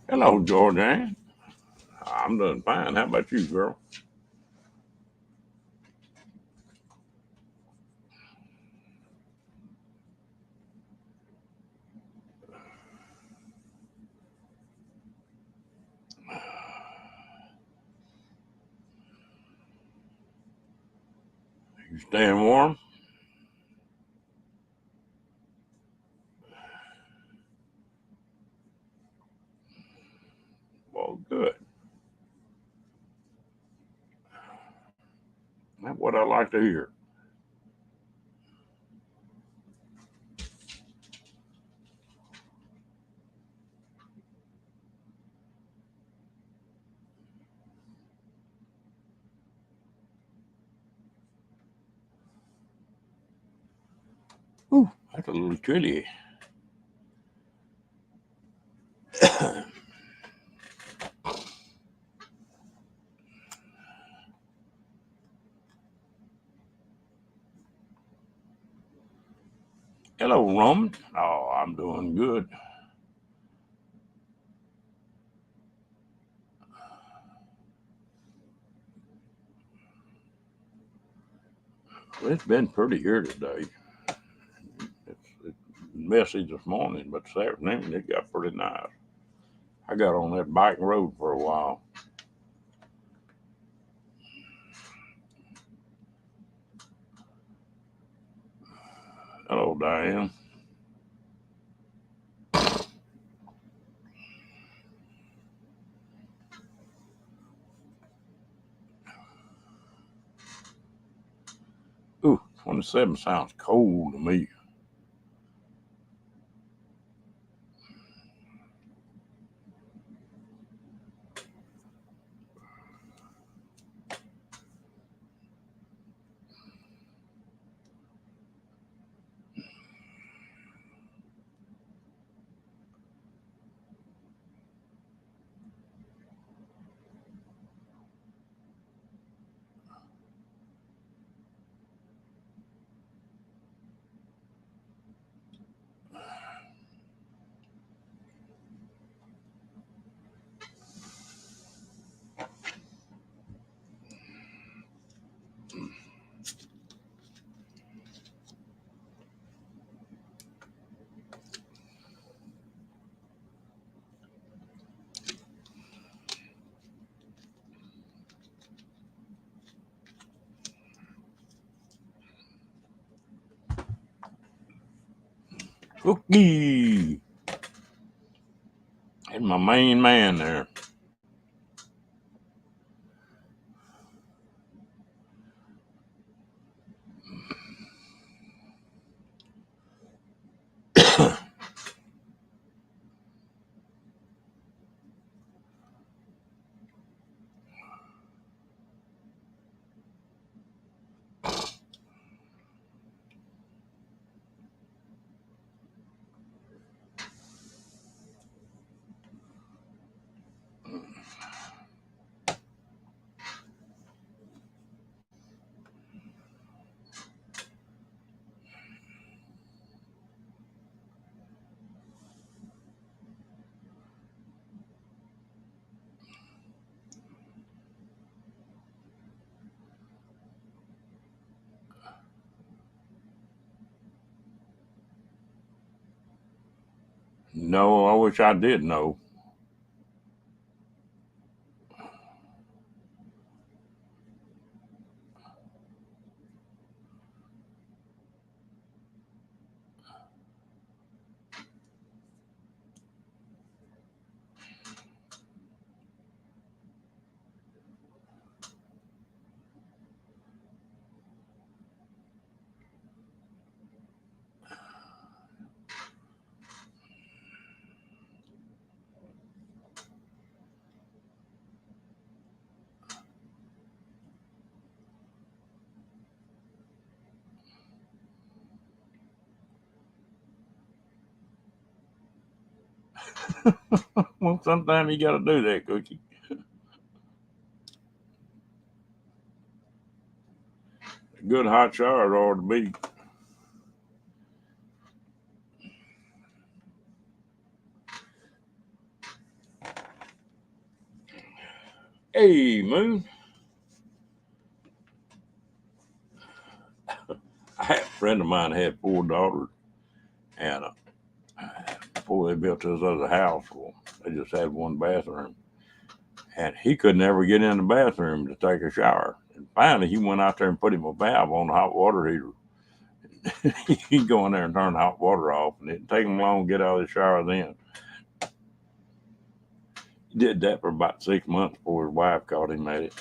Hello, Georgianne. I'm doing fine. How about you, girl? You staying warm? Well, good. That's what I like to hear. Ooh, that's a little chilly. Hello, Roman. Oh, I'm doing good. Well, it's been pretty here today. It's messy this morning, but this afternoon it got pretty nice. I got on that bike road for a while. Hello, Diane. Ooh, 27 sounds cold to me. Cookie! And my main man there. No, I wish I did know. Well, sometimes you got to do that, Cookie. A good hot shower ought to be. Hey, Moon. I had a friend of mine had 4 daughters, and before they built this other house, well, they just had one bathroom, and he could never get in the bathroom to take a shower. And finally, he went out there and put him a valve on the hot water heater. He'd go in there and turn the hot water off, and it'd take him long to get out of the shower then. He did that for about 6 months before his wife caught him at it.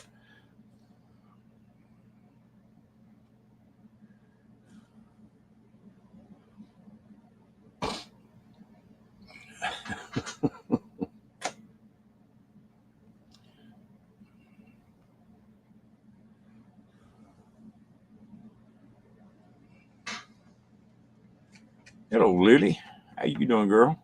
Hello, Lily. How you doing, girl?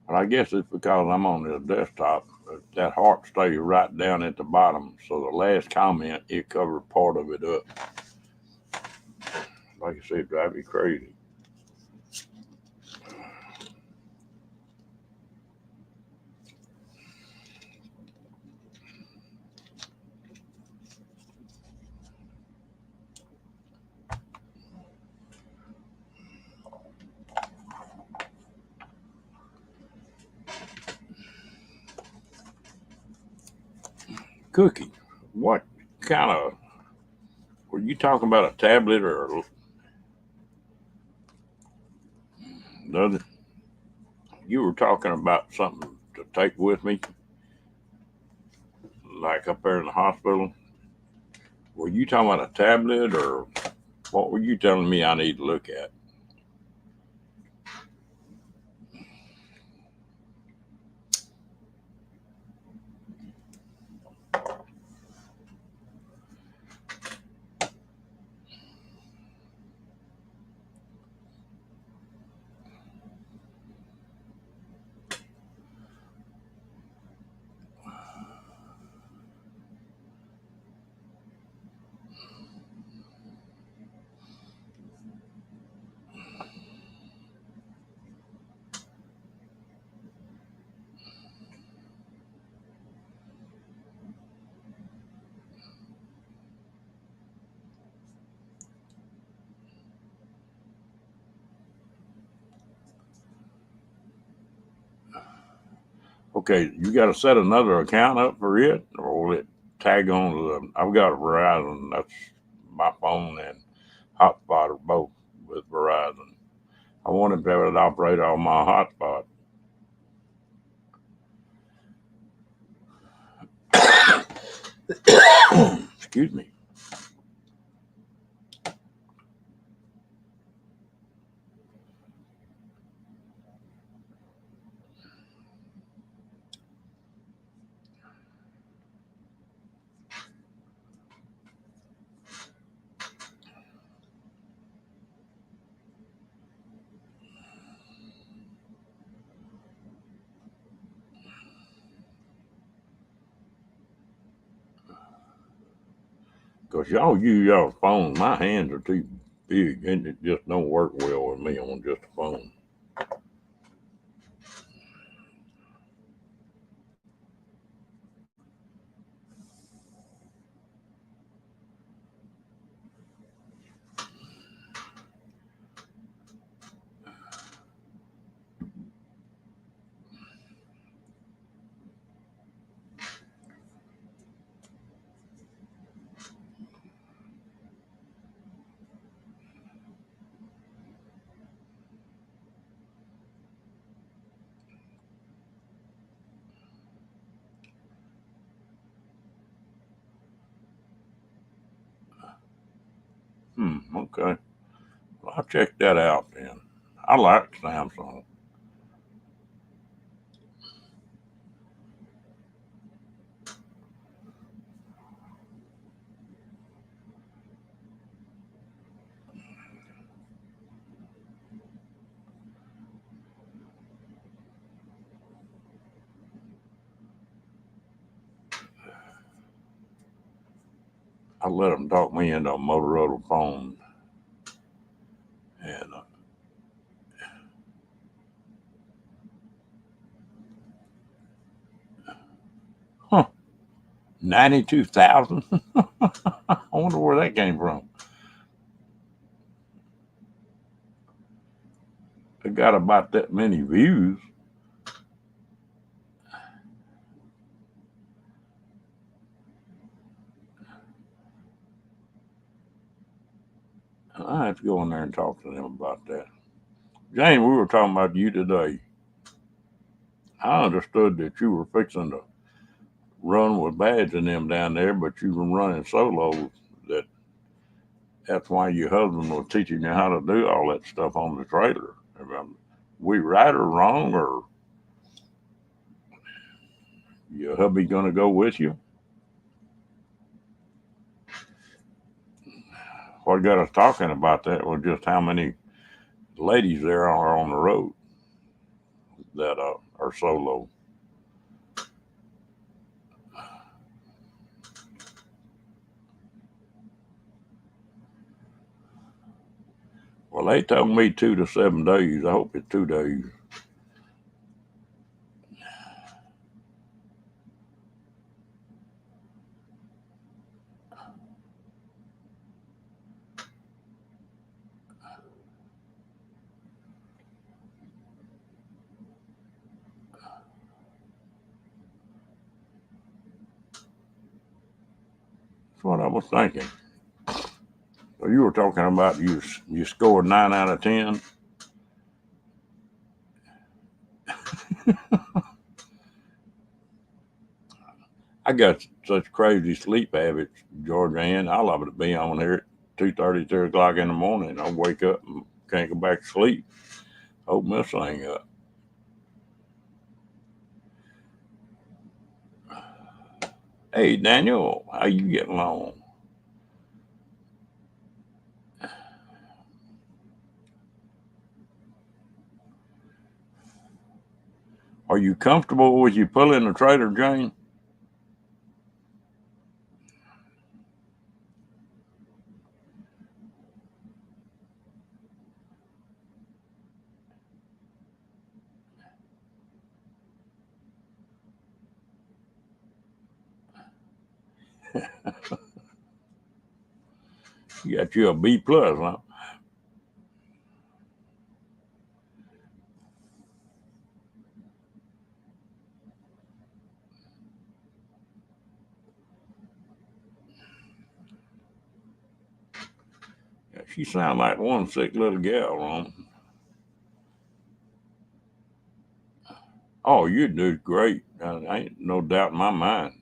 Well, I guess it's because I'm on the desktop. That heart stays right down at the bottom. So the last comment, it covered part of it up. Like I said, drive me crazy. Cookie, what kind of, were you talking about a tablet or another? You were talking about something to take with me, like up there in the hospital. Were you talking about a tablet or what were you telling me I need to look at? Okay, you got to set another account up for it, or will it tag on to the? I've got a Verizon. That's my phone and hotspot are both with Verizon. I want it to be able to operate on my hotspot. Excuse me. Because y'all use y'all phones. My hands are too big, and it just don't work well with me on just a phone. Okay. Well, I'll check that out then. I like Samsung. I let them talk me into a Motorola phone, and 92,000. I wonder where that came from. It got about that many views. I have to go in there and talk to them about that. Jane, we were talking about you today. I understood that you were fixing to run with Badge and them down there, but you were running solo. That's why your husband was teaching you how to do all that stuff on the trailer. We right or wrong, or your hubby gonna go with you? What got us talking about that was just how many ladies there are on the road that are solo. Well, they told me 2 to 7 days. I hope it's 2 days. That's what I was thinking. So you were talking about you scored 9 out of 10. I got such crazy sleep habits, Georgia Ann. I love to be on here at 2:30, 3 o'clock in the morning. I wake up and can't go back to sleep. Open this thing up. Hey Daniel, how you getting along? Are you comfortable with you pulling the trailer, Jane? You got you a B plus, huh? Yeah, she sound like one sick little gal, Ron. Oh, you do great. Ain't no doubt in my mind.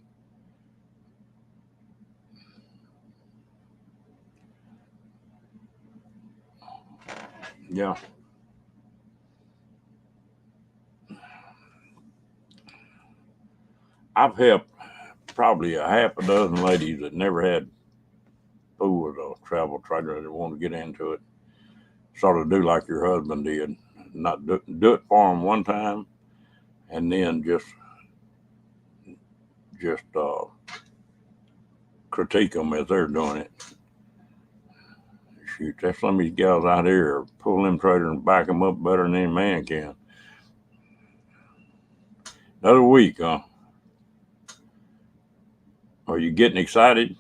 Yeah, I've helped probably a half a dozen ladies that never had food with a travel trailer that want to get into it. Sort of do like your husband did, not do it for them one time, and then just critique them as they're doing it. Shoot, there's some of these gals out here pull them trailers and back them up better than any man can. Another week, huh? Are you getting excited?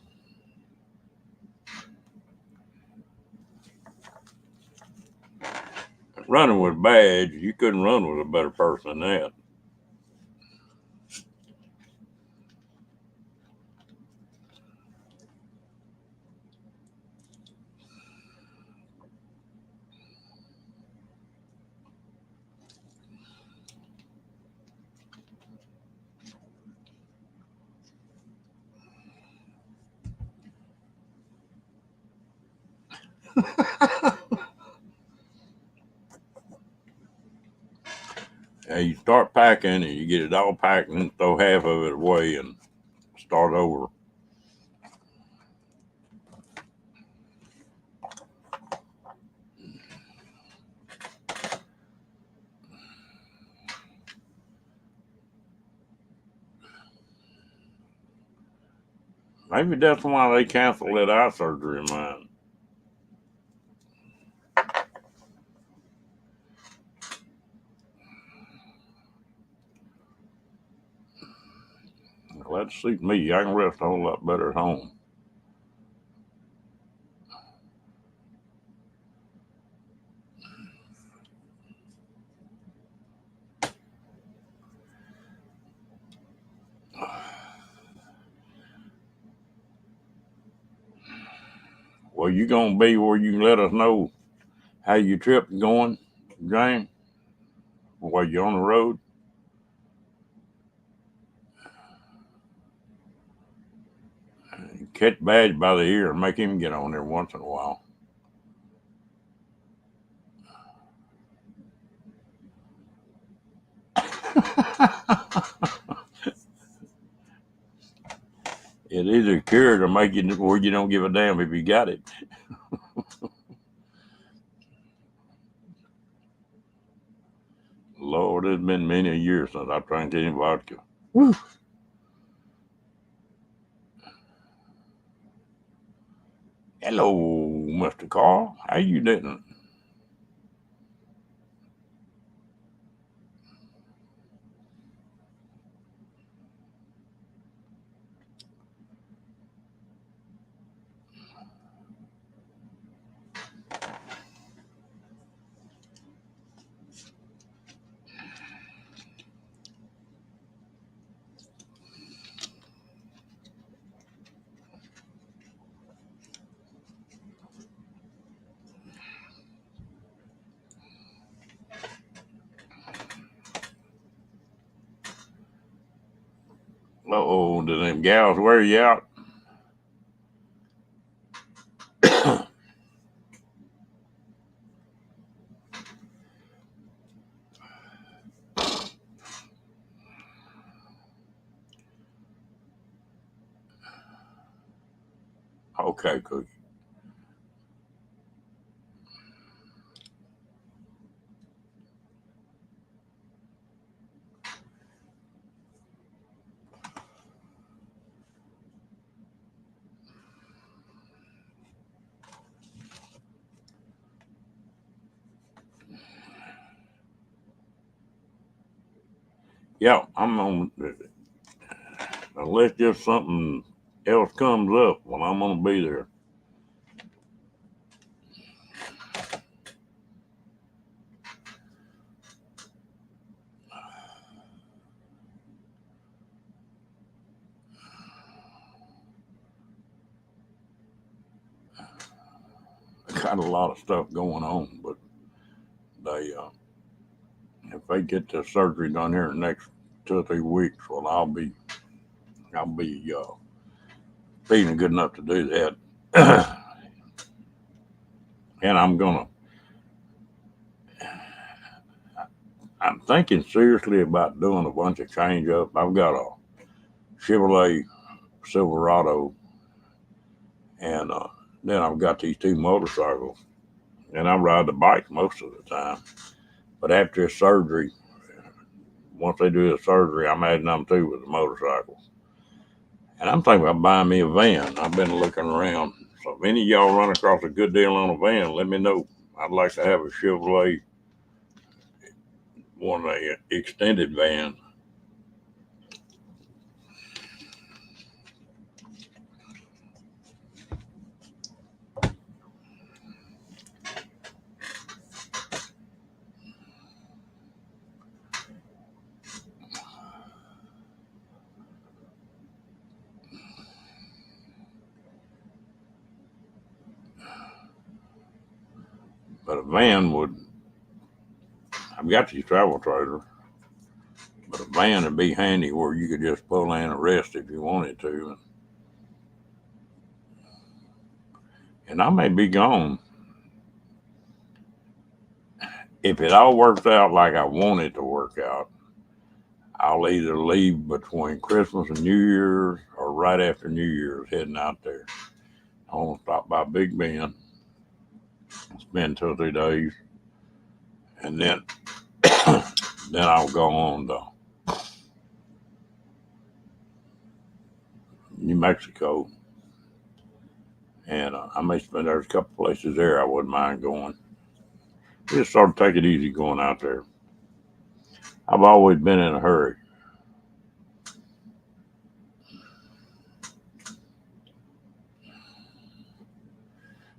Running with a badge, you couldn't run with a better person than that. You start packing and you get it all packed and then throw half of it away and start over. Maybe that's why they canceled that eye surgery of mine. Well, that suits me. I can rest a whole lot better at home. Well, you gonna be where you can let us know how your trip is going, James, while you're on the road? Catch Badge by the ear and make him get on there once in a while. It either cure it or make you where you don't give a damn if you got it. Lord, it's been many years since I drank any vodka. Woo. Hello, Mr. Carl. How you doing? Uh-oh, did them gals wear you out? Okay, Cookie. Yeah, I'm on. Unless just something else comes up, well, I'm gonna be there. Got a lot of stuff going on, but they, if they get the surgery done here in the next 2 or 3 weeks, well, I'll be feeling good enough to do that. And I'm thinking seriously about doing a bunch of change up. I've got a Chevrolet Silverado, and then I've got these two motorcycles, and I ride the bike most of the time. But after surgery, once they do the surgery, I'm adding them too with the motorcycles. And I'm thinking about buying me a van. I've been looking around, So if any of y'all run across a good deal on a van, let me know. I'd like to have a Chevrolet, one of the extended vans. But a van would, I've got these travel trailers, but a van would be handy where you could just pull in and rest if you wanted to. And I may be gone. If it all works out like I want it to work out, I'll either leave between Christmas and New Year's or right after New Year's heading out there. I want to stop by Big Bend, spend 2 or 3 days, and then then I'll go on to New Mexico. And I may spend, there's a couple places there I wouldn't mind going. Just sort of take it easy going out there. I've always been in a hurry.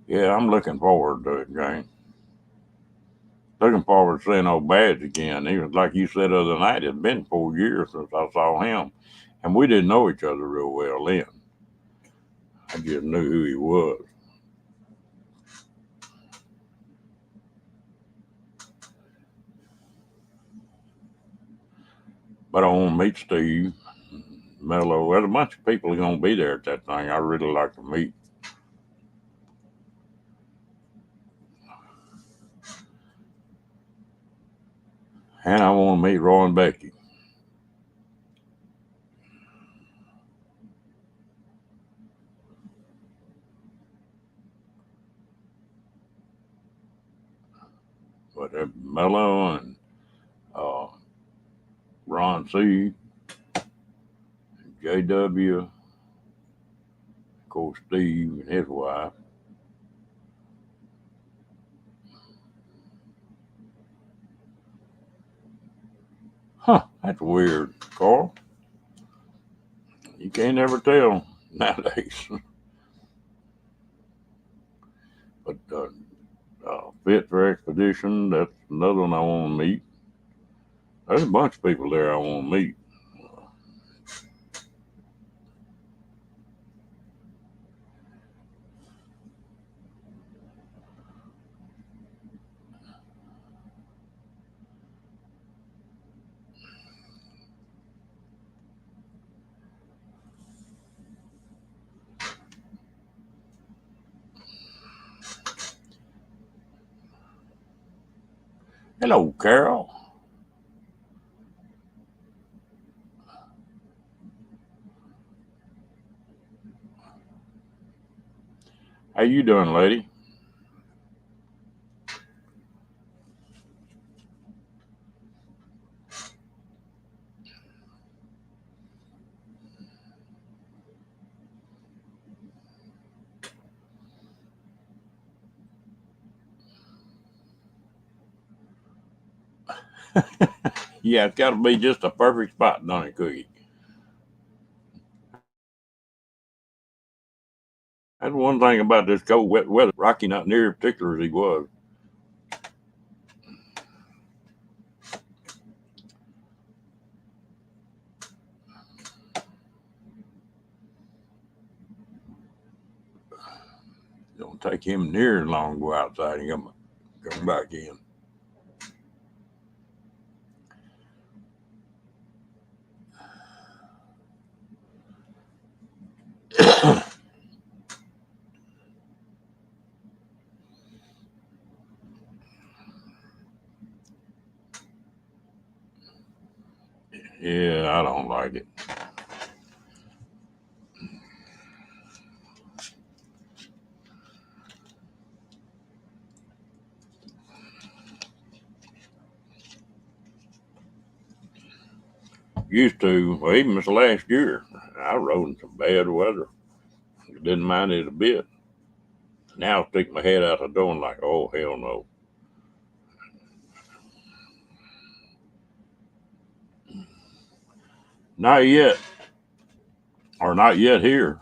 Yeah, I'm looking forward to it, Jane. Looking forward to seeing old Badge again. Even like you said the other night, it's been 4 years since I saw him. And we didn't know each other real well then. I just knew who he was. But I want to meet Steve, Mello. There's a bunch of people going to be there at that thing I really like to meet. And I want to meet Roy and Becky. But Mello and uh, Ron C, JW, of course, Steve and his wife. Huh, that's weird, Carl. You can't ever tell nowadays. But Fit for Expedition, that's another one I want to meet. There's a bunch of people there I want to meet. Hello, Carol. How you doing, lady? Yeah, it's got to be just a perfect spot, don't it, Cookie? That's one thing about this cold, wet weather. Rocky not near as particular as he was. It don't take him near as long to go outside and come back in. Yeah, I don't like it. Used to, well, even this last year, I rode in some bad weather. Didn't mind it a bit. Now I stick my head out the door and like, oh hell no. Not yet. Or not yet here.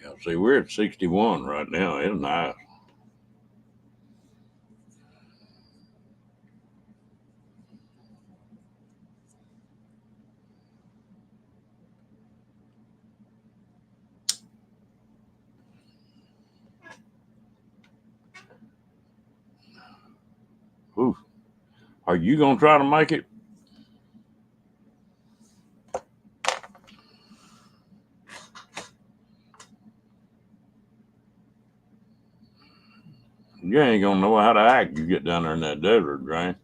Yeah, see, we're at 61 right now. It's nice. Ooh. Are you gonna try to make it? You ain't gonna know how to act. You get down there in that desert, right?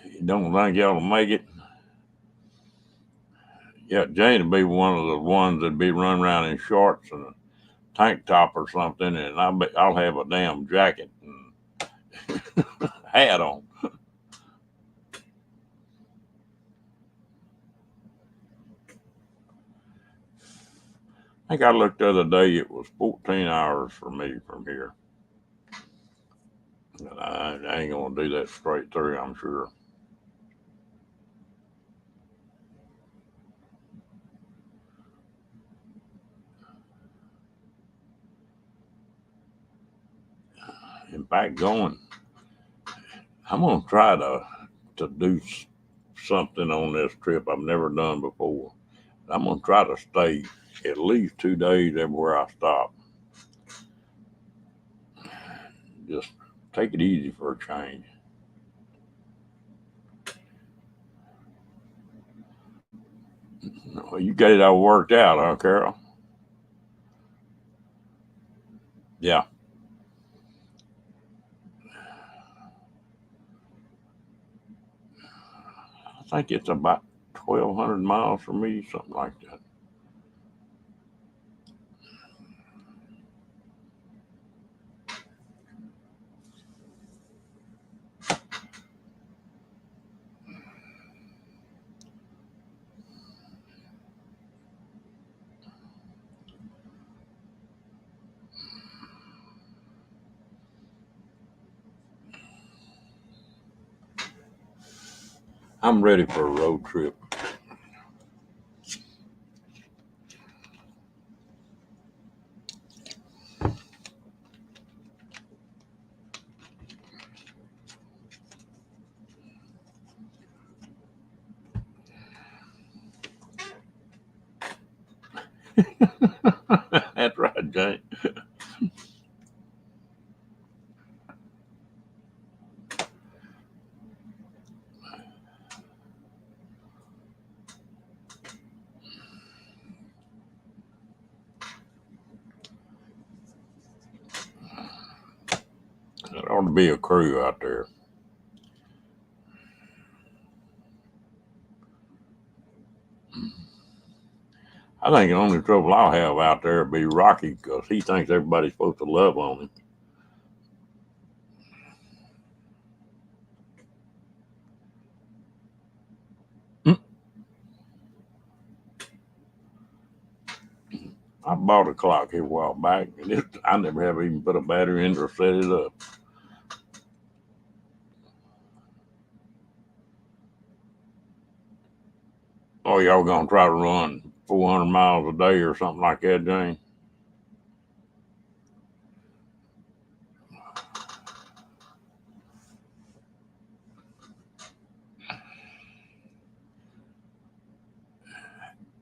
You don't think y'all will make it? Yeah, Jane would be one of the ones that'd be running around in shorts and a tank top or something, and I'll have a damn jacket and hat on. I think I looked the other day. It was 14 hours for me from here. And I ain't gonna do that straight through. I'm sure. In fact, I'm gonna try to do something on this trip I've never done before. I'm gonna try to stay at least 2 days everywhere I stop. Just take it easy for a change. Well, you got it all worked out, huh, Carol? Yeah, I think it's about 1,200 miles from me, something like that. I'm ready for a road trip. That's right, Jane. There ought to be a crew out there. I think the only trouble I'll have out there would be Rocky because he thinks everybody's supposed to love on him. Mm. I bought a clock here a while back, and I never have even put a battery in or set it up. Oh, y'all gonna try to run 400 miles a day or something like that, Jane?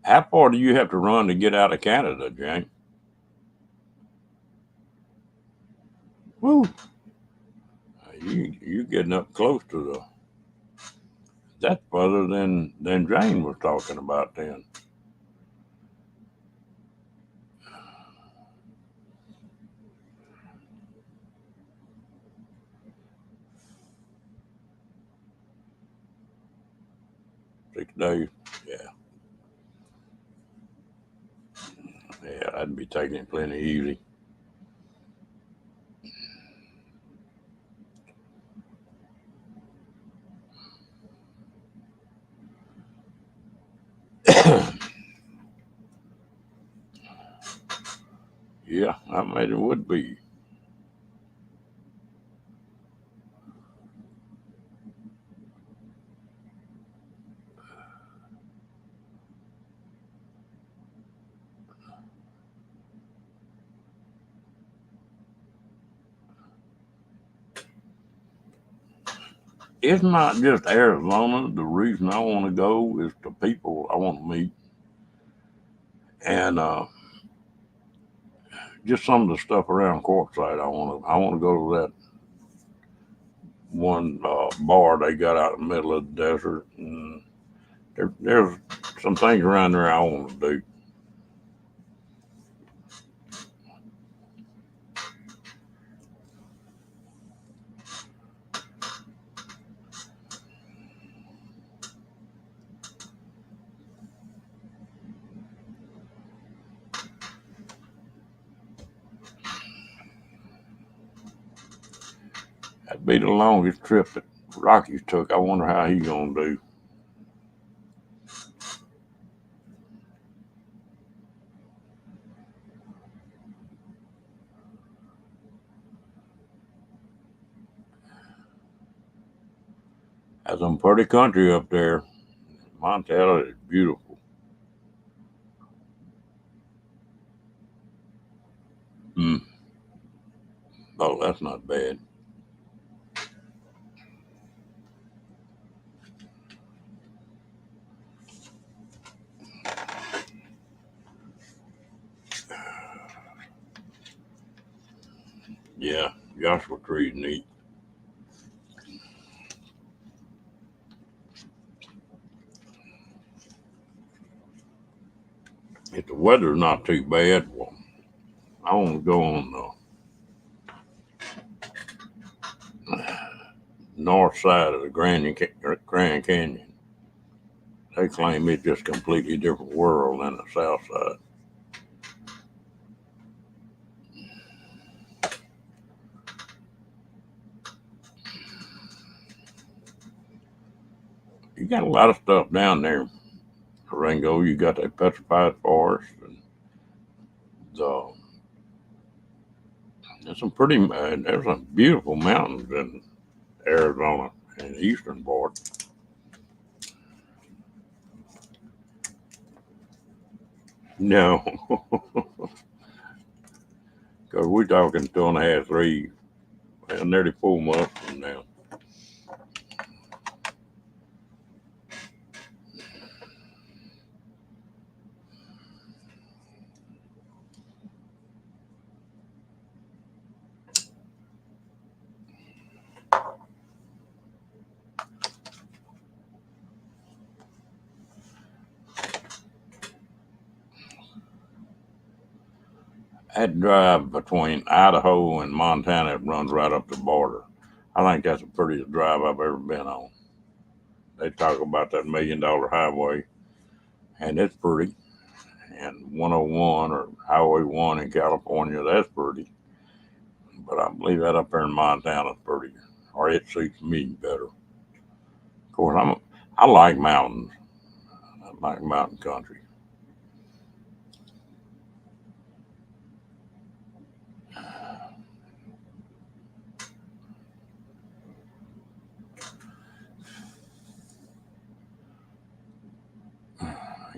How far do you have to run to get out of Canada, Jane? Woo! You getting up close to the. That's further than Jane was talking about then. 6 days. Yeah. Yeah, I'd be taking it plenty easy. Yeah, I made it would be. It's not just Arizona. The reason I want to go is the people I want to meet, and just some of the stuff around Quartzsite. I want to go to that one bar they got out in the middle of the desert, and there's some things around there I want to do. That'd be the longest trip that Rocky's took. I wonder how he's gonna do. That's some pretty country up there. Montana is beautiful. Mm. Oh, that's not bad. Yeah, Joshua Tree's neat. If the weather's not too bad, well, I want to go on the north side of the Grand Canyon. They claim it's just a completely different world than the south side. You got a lot of stuff down there, Ringo. You got that petrified forest, and the, there's some beautiful mountains in Arizona and the eastern part. No, because we're talking 2.5, 3, well, nearly 4 months from now. That drive between Idaho and Montana runs right up the border. I think that's the prettiest drive I've ever been on. They talk about that $1 million highway, and it's pretty. And 101 or Highway 1 in California, that's pretty. But I believe that up there in Montana's pretty, or it suits me better. Of course, I like mountains. I like mountain country.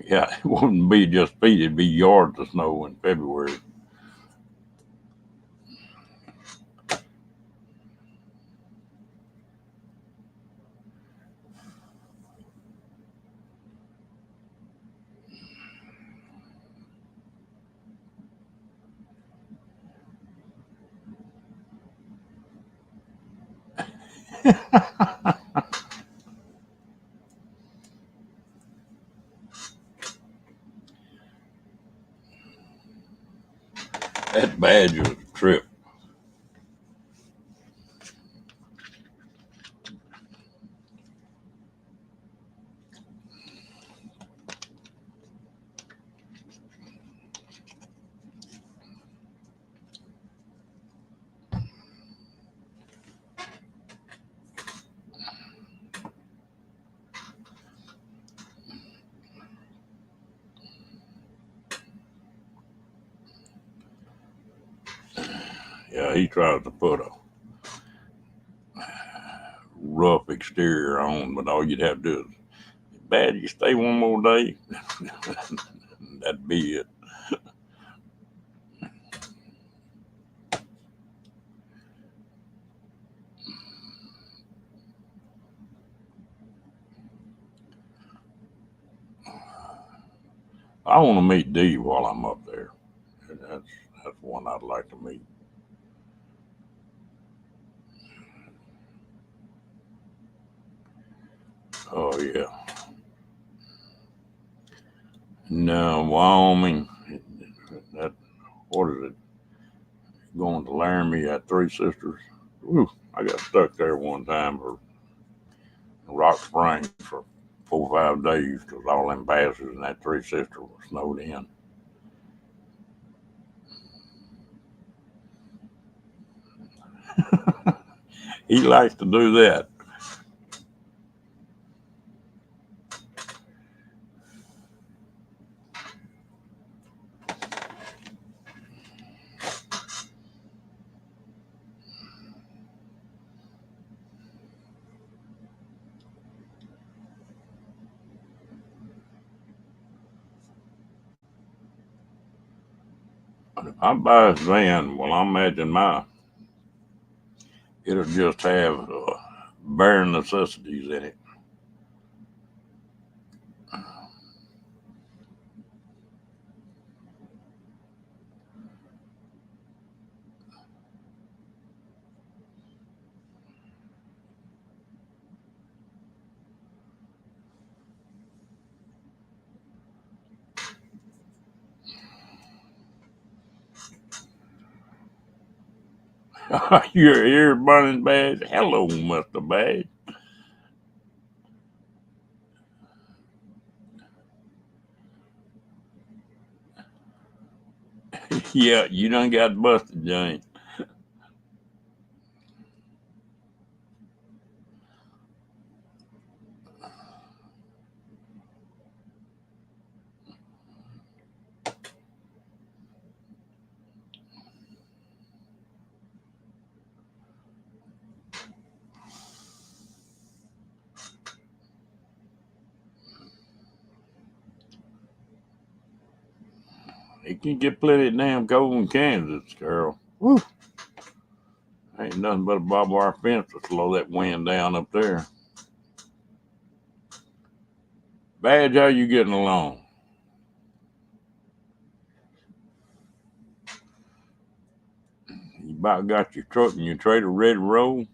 Yeah, it wouldn't be just feet; it'd be yards of snow in February. That badge was a trip. Yeah, he tries to put a rough exterior on, but all you'd have to do is, bad, you stay one more day. That'd be it. I want to meet Dee while I'm up there. That's one I'd like to meet. Oh yeah. No, Wyoming. That, what is it? Going to Laramie at Three Sisters. Woo, I got stuck there one time for Rock Springs for 4 or 5 days because all them passes in that Three Sisters were snowed in. He likes to do that. If I buy a van, well, I imagine it'll just have bare necessities in it. Your ear burning bad? Hello, Mr. Bad. Yeah, you done got busted, Jane. It can get plenty damn cold in Kansas, girl. Woo. Ain't nothing but a barbed wire fence to slow that wind down up there. Badge, how you getting along? You about got your truck and your trailer ready to roll?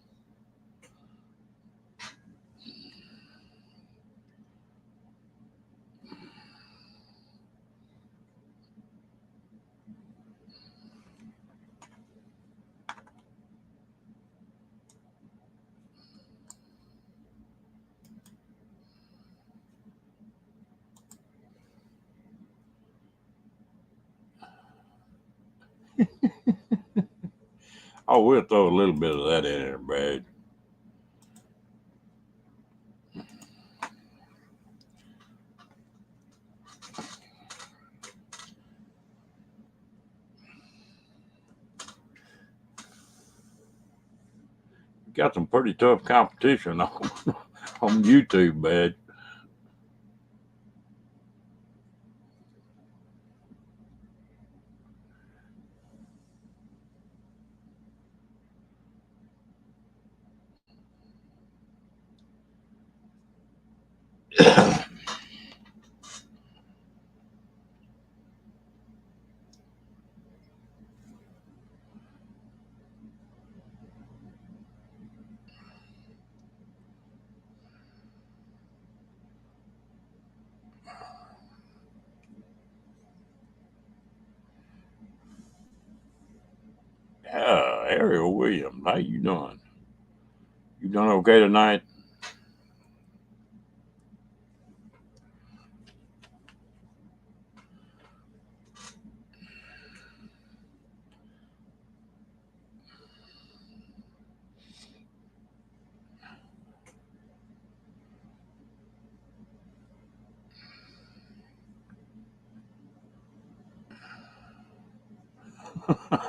Oh, we'll throw a little bit of that in there, Badge. You got some pretty tough competition on YouTube, Badge. Yeah, Ariel Williams, how you doing? You doing okay tonight?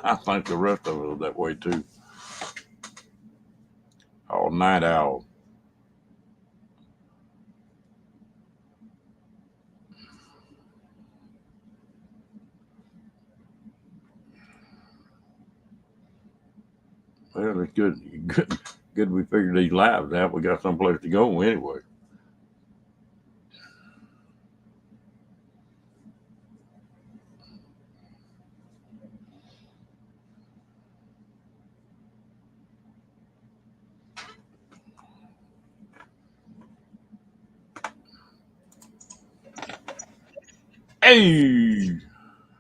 I think the rest of us are that way too. All night owl. Well, it's good we figured these lives out. We got someplace to go anyway. Hey,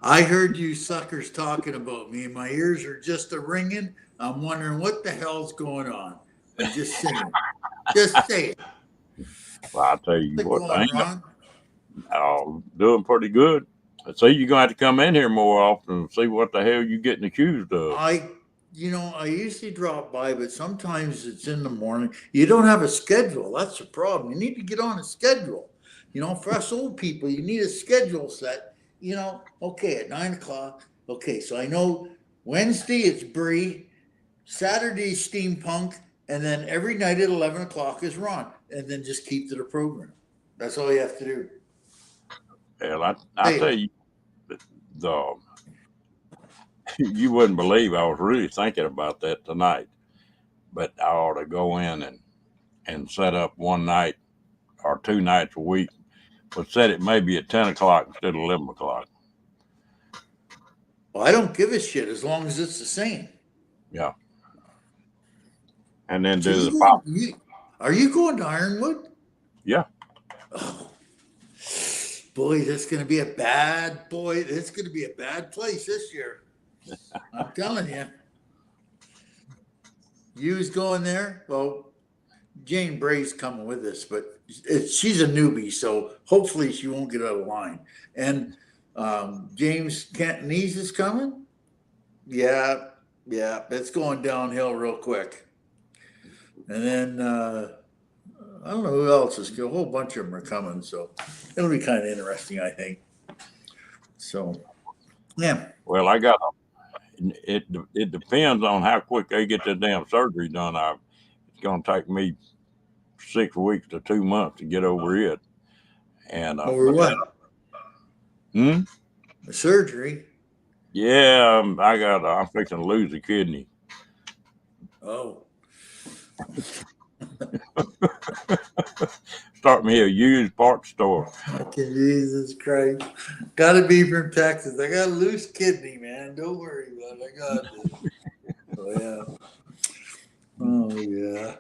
I heard you suckers talking about me, and my ears are just a ringing. I'm wondering what the hell's going on. I'm just saying. Just saying. well, I'll tell you What's what, going on? doing pretty good. So you're gonna have to come in here more often and see what the hell you getting accused of. I usually drop by, but sometimes it's in the morning. You don't have a schedule. That's the problem. You need to get on a schedule. For us old people, you need a schedule set. Okay, at 9 o'clock. Okay, so I know Wednesday it's Brie, Saturday steampunk, and then every night at 11 o'clock is Ron, and then just keep to the program. That's all you have to do. Hell, I Hey, tell you, the you wouldn't believe I was really thinking about that tonight. But I ought to go in and set up one night or 2 nights a week, but set it maybe at 10 o'clock instead of 11 o'clock. well, I don't give a shit as long as it's the same. Yeah, and then So do the pop. are you going to Ironwood? Yeah, Oh, boy, that's going to be a bad boy. It's going to be a bad place this year. I'm telling you. You's going there. Well, Jane Bray's coming with us, but she's a newbie, so hopefully she won't get out of line. And James Cantonese is coming. Yeah, it's going downhill real quick. And then I don't know who else is. A whole bunch of them are coming, so it'll be kind of interesting, I think. So, yeah. well, I got it depends on how quick they get the damn surgery done. It's gonna take me 6 weeks to 2 months to get over it. And Over what? hmm? The surgery. Yeah, I'm fixing to lose a kidney. Oh, Start me a used parts store. Jesus Christ. Gotta be from Texas. I got a loose kidney, man. Don't worry about it. I got this. Oh, yeah. Oh, yeah.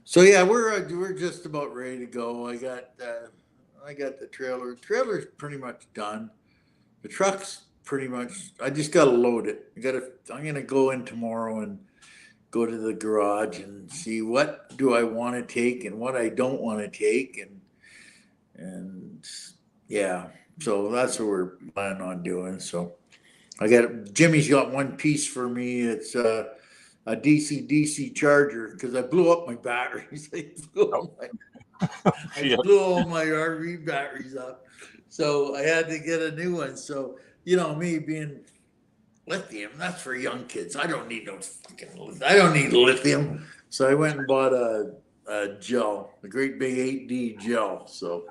So, yeah, we're just about ready to go. I got the trailer. The trailer's pretty much done. The truck's pretty much, I just got to load it. I'm going to go in tomorrow and go to the garage and see what do I want to take and what I don't want to take. And yeah, so that's what we're planning on doing. So Jimmy's got one piece for me. It's a DC charger because I blew up my batteries. I blew all my RV batteries up. So I had to get a new one. So, me being lithium, that's for young kids. I don't need lithium. So I went and bought a gel, a great big 8D gel. So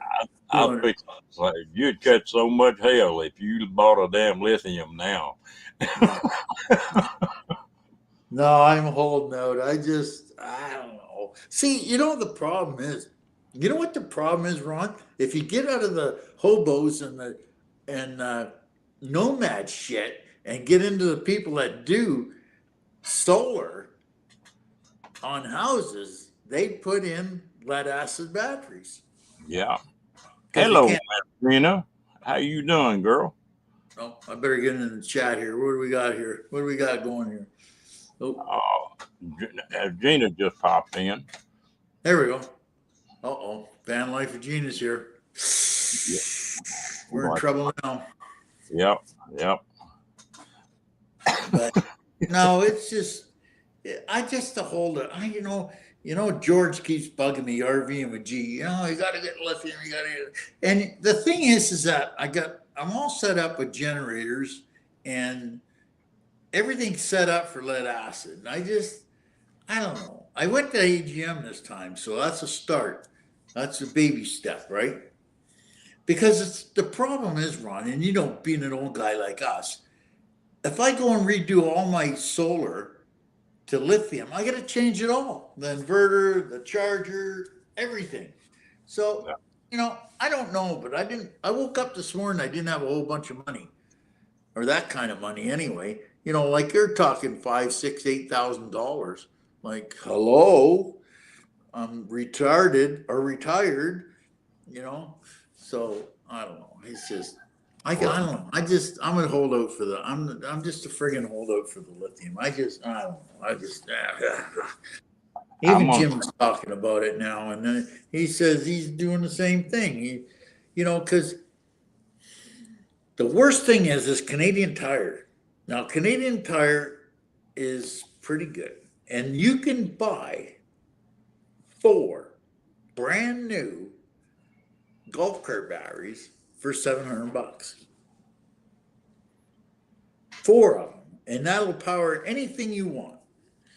I'll fix it. You'd catch so much hell if you bought a damn lithium now. no, I'm holding out. I don't know. See, the problem is, you know what the problem is, Ron? If you get out of the hobos and nomad shit and get into the people that do solar on houses, they put in lead acid batteries. Yeah. Hello, Rena. How you doing, girl? Oh, I better get in the chat here. What do we got here? What do we got going here? Oh, Gina just popped in. There we go. Uh-oh. Van Life of Gina's here. Yeah. We're in trouble now. Yep. But no, it's just, to hold it. George keeps bugging me, RV with G. You got to get lithium. You got to get. And the thing is that I'm all set up with generators, and everything's set up for lead acid. And I don't know. I went to AGM this time, so that's a start. That's a baby step, right? Because the problem is, Ron, and being an old guy like us, if I go and redo all my solar to lithium, I got to change it all. The inverter, the charger, everything. So, I don't know, but I woke up this morning, I didn't have a whole bunch of money, or that kind of money anyway. Like you're talking $5, $6, $8,000. Like, hello, I'm retarded or retired, So I don't know. It's just I don't know. I'm gonna hold out for I'm just a friggin' holdout for the lithium. I don't know. Even Jim's talking about it now, and then he says he's doing the same thing. Because the worst thing is Canadian Tire. Now, Canadian Tire is pretty good, and you can buy 4 brand new golf cart batteries for $700. 4 of them, and that'll power anything you want.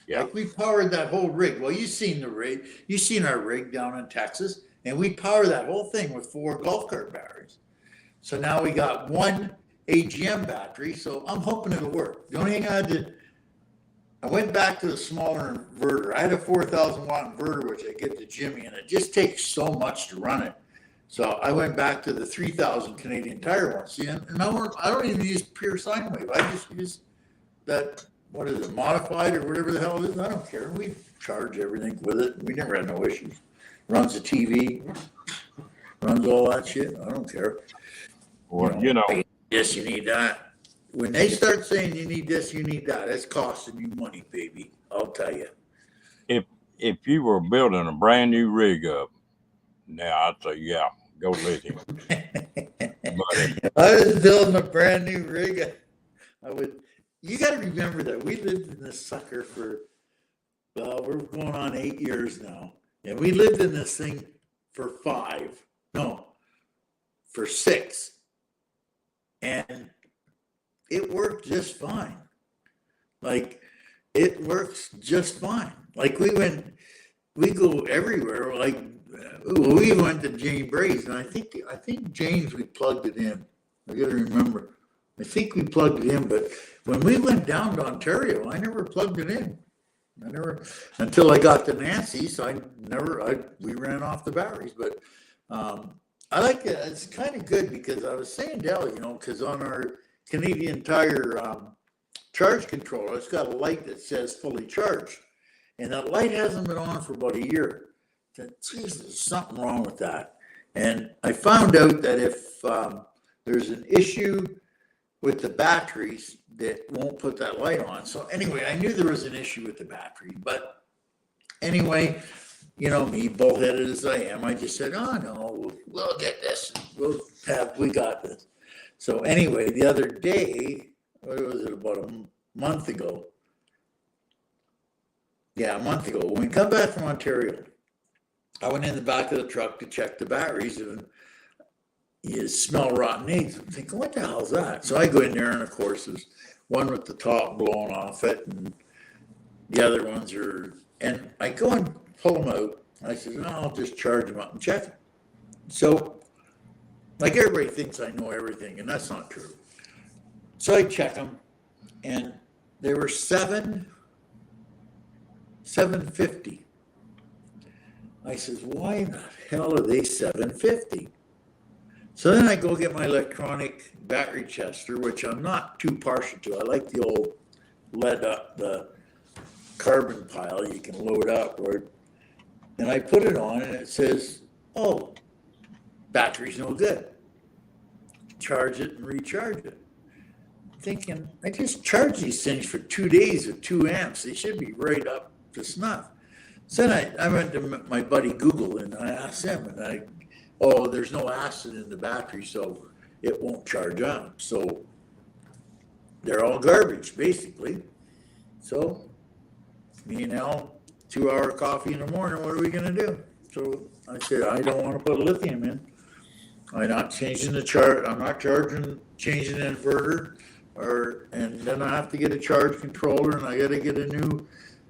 Yeah. Like we powered that whole rig. Well, you've seen the rig. You've seen our rig down in Texas, and we power that whole thing with 4 golf cart batteries. So now we got 1 AGM battery. So I'm hoping it'll work. The only thing I went back to the smaller inverter. I had a 4,000 watt inverter, which I give to Jimmy, and it just takes so much to run it. So I went back to the 3,000 Canadian Tire one. See, and I don't even use pure sine wave. I just use that, what is it, modified or whatever the hell it is. I don't care. We charge everything with it. We never had no issues. Runs the TV, runs all that shit. I don't care. Well, Yes, you need that. When they start saying you need this, you need that, it's costing you money, baby. I'll tell you. If you were building a brand new rig up, now I'd say, yeah, go lithium. But I was building a brand new rig. You got to remember that we lived in this sucker for, we're going on 8 years now. And we lived in this thing for 6. And it worked just fine. Like, it works just fine. Like, we go everywhere. Like, we went to Jane Bray's, and I think James, we plugged it in. I got to remember. I think we plugged it in, but when we went down to Ontario, I never plugged it in. Until I got to Nancy, so we ran off the batteries. But I like it. It's kind of good because I was saying, Dell, because on our Canadian Tire charge controller, it's got a light that says fully charged. And that light hasn't been on for about a year. Geez, there's something wrong with that. And I found out that if there's an issue with the batteries, that won't put that light on. So anyway, I knew there was an issue with the battery. But anyway, me, bullheaded as I am, I just said, oh, no, we'll get this. We got this. So anyway, the other day, what was it, about a month ago? Yeah, a month ago. When we come back from Ontario, I went in the back of the truck to check the batteries, and you smell rotten eggs. I'm thinking, what the hell is that? So I go in there, and of course, there's one with the top blown off it, and the other ones are, and I go and pull them out. I said, no, I'll just charge them up and check them. So, like everybody thinks I know everything, and that's not true. So I check them, and they were 750. I says, why in the hell are they 750? So then I go get my electronic battery tester, which I'm not too partial to. I like the old lead up, the carbon pile you can load up. And I put it on, and it says, oh, battery's no good. Charge it and recharge it. Thinking, I just charged these things for 2 days with 2 amps. They should be right up to snuff. So then I went to my buddy Google, and I asked him, and there's no acid in the battery, so it won't charge up. So they're all garbage, basically. So me and Al, 2-hour coffee in the morning, what are we going to do? So I said, I don't want to put lithium in. I'm not changing the chart. I'm not changing the inverter and then I have to get a charge controller, and I got to get a new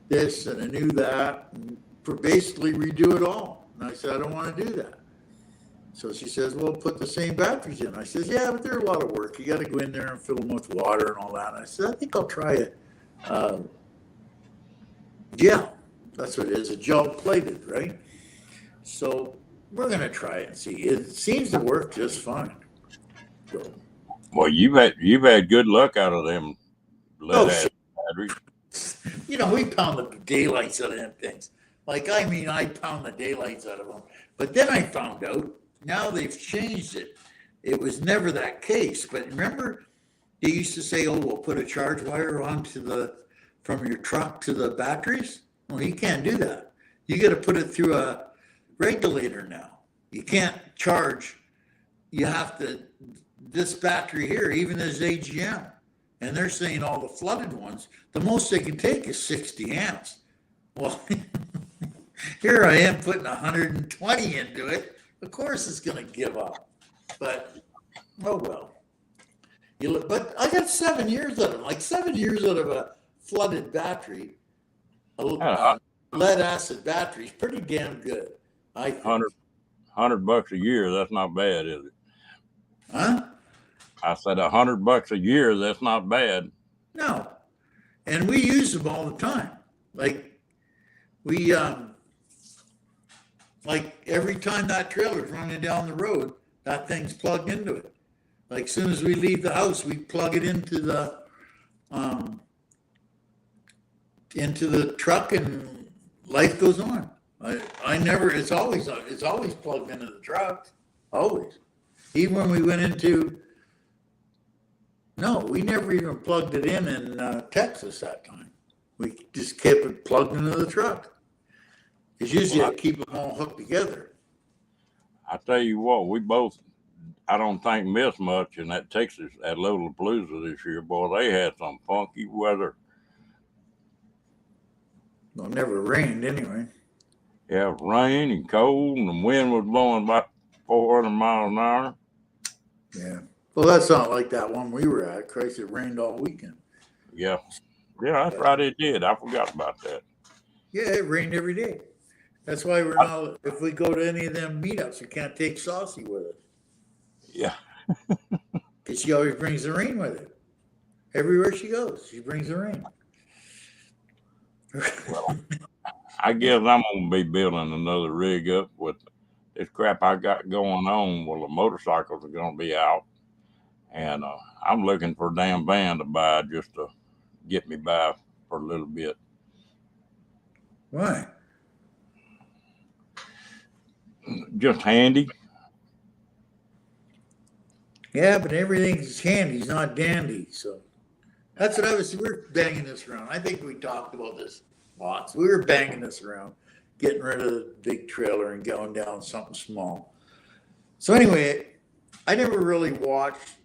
this and a new that, and for basically redo it all. And I said, I don't want to do that. So she says, well, put the same batteries in. I says, yeah, but they're a lot of work. You got to go in there and fill them with water and all that. And I said, I think I'll try it. Gel. That's what it is, a gel plated, right? So we're going to try it and see. It seems to work just fine. So, Well, you've had good luck out of them lead acid batteries. we pound the daylights out of them things. I pound the daylights out of them. But then I found out, now they've changed it. It was never that case. But remember, they used to say, oh, we'll put a charge wire from your truck to the batteries. Well, you can't do that. You got to put it through a regulator now. You can't charge. You have to, this battery here, even as AGM, and they're saying all the flooded ones, the most they can take is 60 amps. Well, here I am putting 120 into it. Of course it's going to give up. But, oh well. But I got 7 years out of it. 7 years out of a flooded battery, lead acid battery is pretty damn good. I think. $100 a year, that's not bad, is it? Huh? I said $100 a year, that's not bad. No. And we use them all the time. Every time that trailer's running down the road, that thing's plugged into it. As soon as we leave the house, we plug it into the truck, and life goes on. It's always plugged into the truck. Always. Even when we went we never even plugged it in Texas that time. We just kept it plugged into the truck. Because usually I keep them all hooked together. I tell you what, we both, I don't think, missed much in that Texas at Lollapalooza this year. Boy, they had some funky weather. Well, it never rained anyway. Yeah, rain and cold, and the wind was blowing about 400 miles an hour. Yeah. Well, that's not like that one we were at. Christ, it rained all weekend. Yeah. Yeah, that's right, it did. I forgot about that. Yeah, it rained every day. That's why we're not, if we go to any of them meetups, we can't take Saucy with us. Yeah. Because she always brings the rain with her. Everywhere she goes, she brings the rain. Well, I guess I'm going to be building another rig up with this crap I got going on. Well, the motorcycles are going to be out. And I'm looking for a damn van to buy just to get me by for a little bit. Why? Just handy. Yeah, but everything's handy. It's not dandy. So that's what we're banging this around. I think we talked about this lots. We were banging this around, getting rid of the big trailer and going down something small. So anyway, I never really watched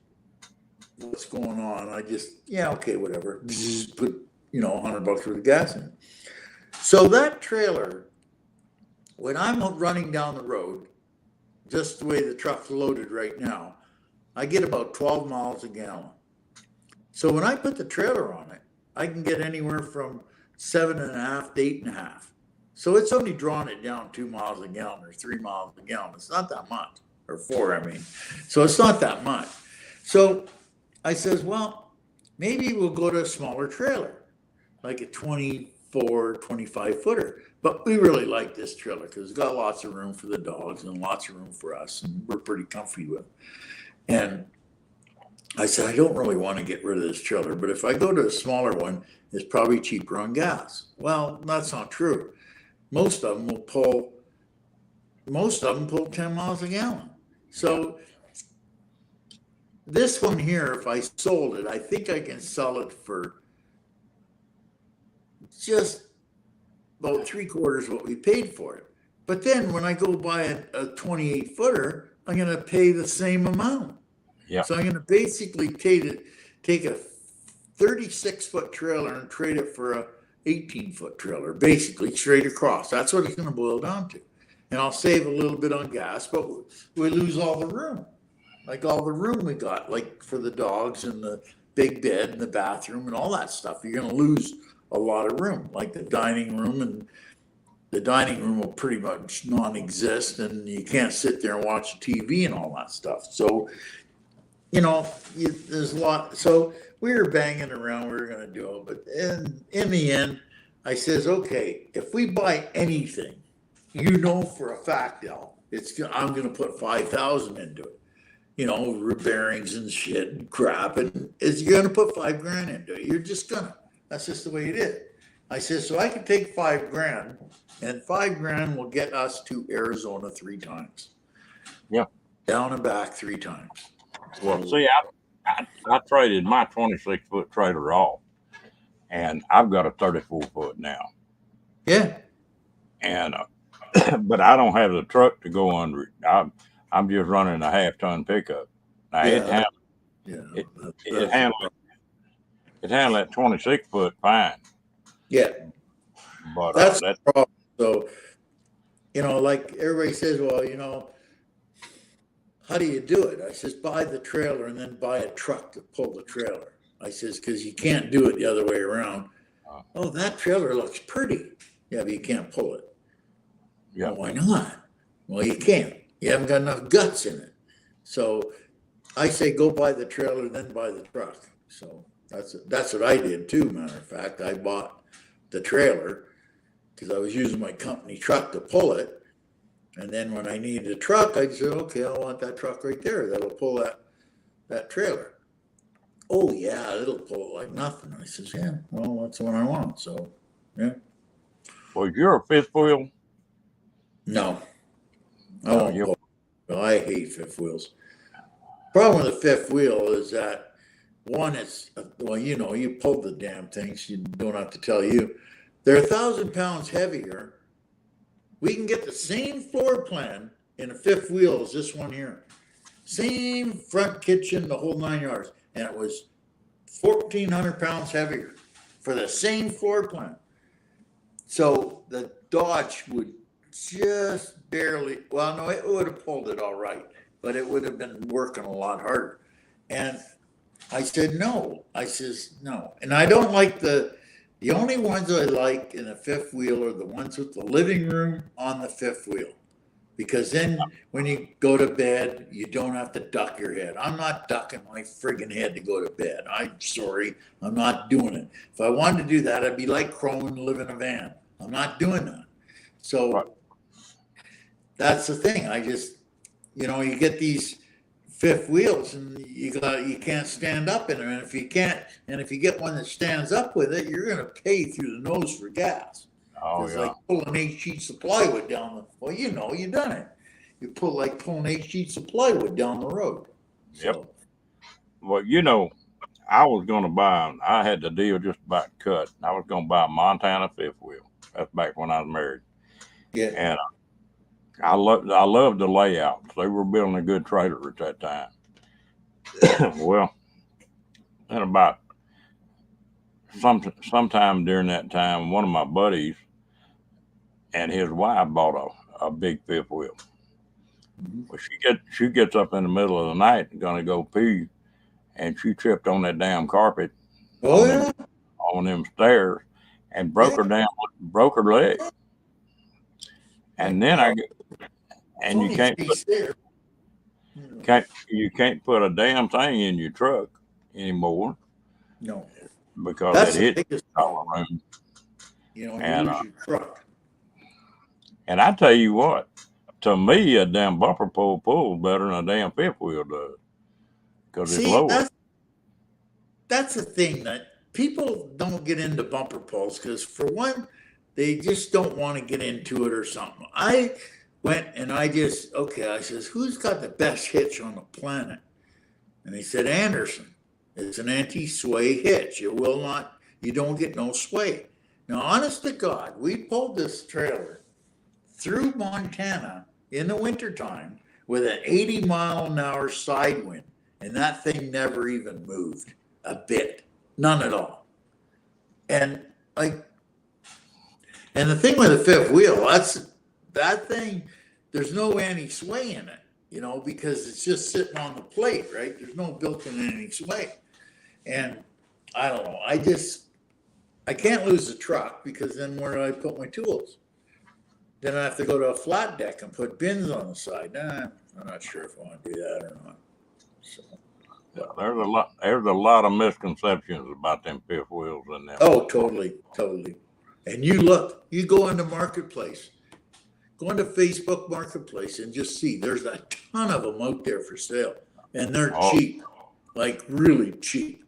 what's going on. I just, okay, whatever. Just put, $100 worth of gas in. So that trailer, when I'm running down the road, just the way the truck's loaded right now, I get about 12 miles a gallon. So when I put the trailer on it, I can get anywhere from 7.5 to 8.5. So it's only drawing it down 2 miles a gallon or 3 miles a gallon. It's not that much, or 4, I mean. So it's not that much. So I says, well, maybe we'll go to a smaller trailer, like a 24, 25 footer. But we really like this trailer because it's got lots of room for the dogs and lots of room for us, and we're pretty comfy with it. And I said, I don't really want to get rid of this trailer, but if I go to a smaller one, it's probably cheaper on gas. Well, that's not true. Most of them pull 10 miles a gallon. So this one here, if I sold it, I think I can sell it for just about 3/4 what we paid for it. But then when I go buy a 28 footer, I'm going to pay the same amount. Yeah. So I'm going to basically take a 36-foot trailer and trade it for a 18-foot trailer, basically straight across. That's what it's going to boil down to. And I'll save a little bit on gas, but we lose all the room. Like all the room we got, like for the dogs and the big bed in the bathroom and all that stuff. You're going to lose a lot of room, like the dining room, and the dining room will pretty much non-exist, and you can't sit there and watch TV and all that stuff. So, there's a lot. So we were banging around. We were going to do it, but in the end, I says, okay, if we buy anything, for a fact, Al, I'm going to put 5,000 into it. Bearings and shit and crap, and you're going to put $5,000 into it. You're just gonna. That's just the way it is. I said, so I can take $5,000, and $5,000 will get us to Arizona 3 times. Yeah. Down and back 3 times. Well, see, I traded my 26-foot trailer off, and I've got a 34-foot now. Yeah. And but I don't have the truck to go under it. I'm just running a half-ton pickup. Now it handled that 26-foot fine. Yeah. But that's the problem. So, like everybody says, well, how do you do it? I says, buy the trailer and then buy a truck to pull the trailer. I says, because you can't do it the other way around. Oh, that trailer looks pretty. Yeah, but you can't pull it. Yeah. Well, why not? Well, you can't. You haven't got enough guts in it. So I say go buy the trailer, then buy the truck. So that's what I did too, matter of fact. I bought the trailer because I was using my company truck to pull it. And then when I needed a truck, I said, okay, I want that truck right there. That'll pull that trailer. Oh, yeah, it'll pull it like nothing. I says, yeah, well, that's what I want. So, yeah. Well, you're a fifth wheel? No. I hate fifth wheels. Problem with the fifth wheel is that one, you pulled the damn things. You don't have to tell you. They're 1,000 pounds heavier. We can get the same floor plan in a fifth wheel as this one here. Same front kitchen, the whole 9 yards. And it was 1,400 pounds heavier for the same floor plan. So the Dodge would just barely, well, no, it would have pulled it all right, but it would have been working a lot harder. And I said, no. I says, no. And I don't like the only ones I like in a fifth wheel are the ones with the living room on the fifth wheel. Because then when you go to bed, you don't have to duck your head. I'm not ducking my friggin' head to go to bed. I'm sorry. I'm not doing it. If I wanted to do that, I'd be like Crow and live in a van. I'm not doing that. So that's the thing. I just, you get these fifth wheels and you can't stand up in them. And if you get one that stands up with it, you're going to pay through the nose for gas. Oh, it's yeah. like pulling 8 sheets of plywood down the, well, you've done it. You pulling 8 sheets of plywood down the road. Yep. Well, I had the deal just about cut. I was going to buy a Montana fifth wheel. That's back when I was married. Yeah. And I loved the layouts. They were building a good trailer at that time. Well, and about sometime during that time, one of my buddies and his wife bought a big fifth wheel. Mm-hmm. Well, she gets up in the middle of the night and gonna go pee, and she tripped on that damn carpet. Oh, yeah. On them stairs, and broke her leg. And then you can't put a damn thing in your truck anymore. No, because that's it hit the biggest all problem. around. You And, lose your truck. And I tell you what, to me, a damn bumper pole pulls better than a damn fifth wheel does, because it's lower. That's the thing that people don't get into bumper poles because, for one, they just don't want to get into it or something. I went and I says, who's got the best hitch on the planet? And he said, Anderson. It's an anti-sway hitch. You don't get no sway. Now, honest to God, we pulled this trailer through Montana in the wintertime with an 80-mile-an-hour side wind, and that thing never even moved a bit, none at all. And the thing with the fifth wheel, that thing, there's no anti-sway in it, because it's just sitting on the plate, right? There's no built-in anti-sway. And I don't know. I can't lose the truck because then where do I put my tools? Then I have to go to a flat deck and put bins on the side. Nah, I'm not sure if I want to do that or not. So, Yeah, there's a lot of misconceptions about them fifth wheels and them. oh, totally. And you go into Marketplace, go into Facebook Marketplace and just see there's a ton of them out there for sale. And they're cheap, like really cheap.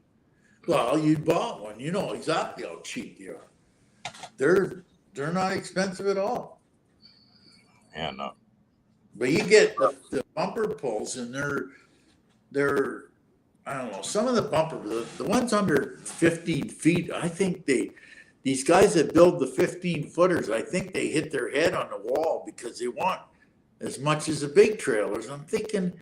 Well, you bought one, you know exactly how cheap they are. They're not expensive at all. And But you get the bumper pulls, and they're I don't know, some of the bumper the ones under 15 feet. I think these guys that build the 15 footers, I think they hit their head on the wall because they want as much as the big trailers. I'm thinking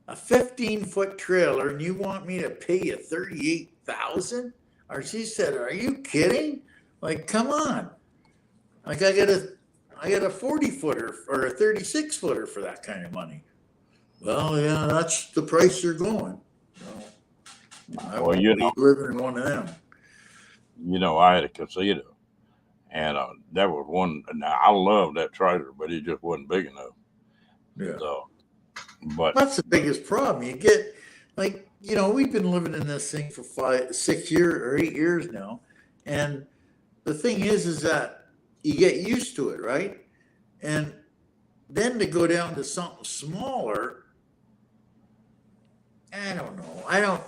a 15-foot trailer, and you want me to pay you $38,000? Or she said, "Are you kidding? Like, come on! Like, I got a 40-footer or a 36-footer for that kind of money." Well, yeah, that's the price they're going. I well, won't you be know, living in one of them. I had a Casita, and that was one. Now I love that trailer, but it just wasn't big enough. Yeah. So, but That's the biggest problem. You get like, we've been living in this thing for 5, 6 years or 8 years now. And the thing is that you get used to it, right? And then to go down to something smaller, I don't know. I don't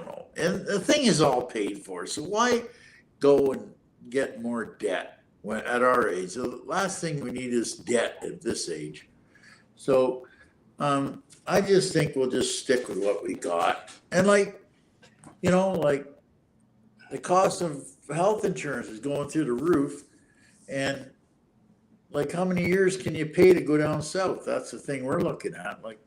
know. And the thing is all paid for. So why go and get more debt at our age? The last thing we need is debt at this age. So I just think we'll just stick with what we got. And like the cost of health insurance is going through the roof. And like, how many years can you pay to go down south? That's the thing we're looking at. Like,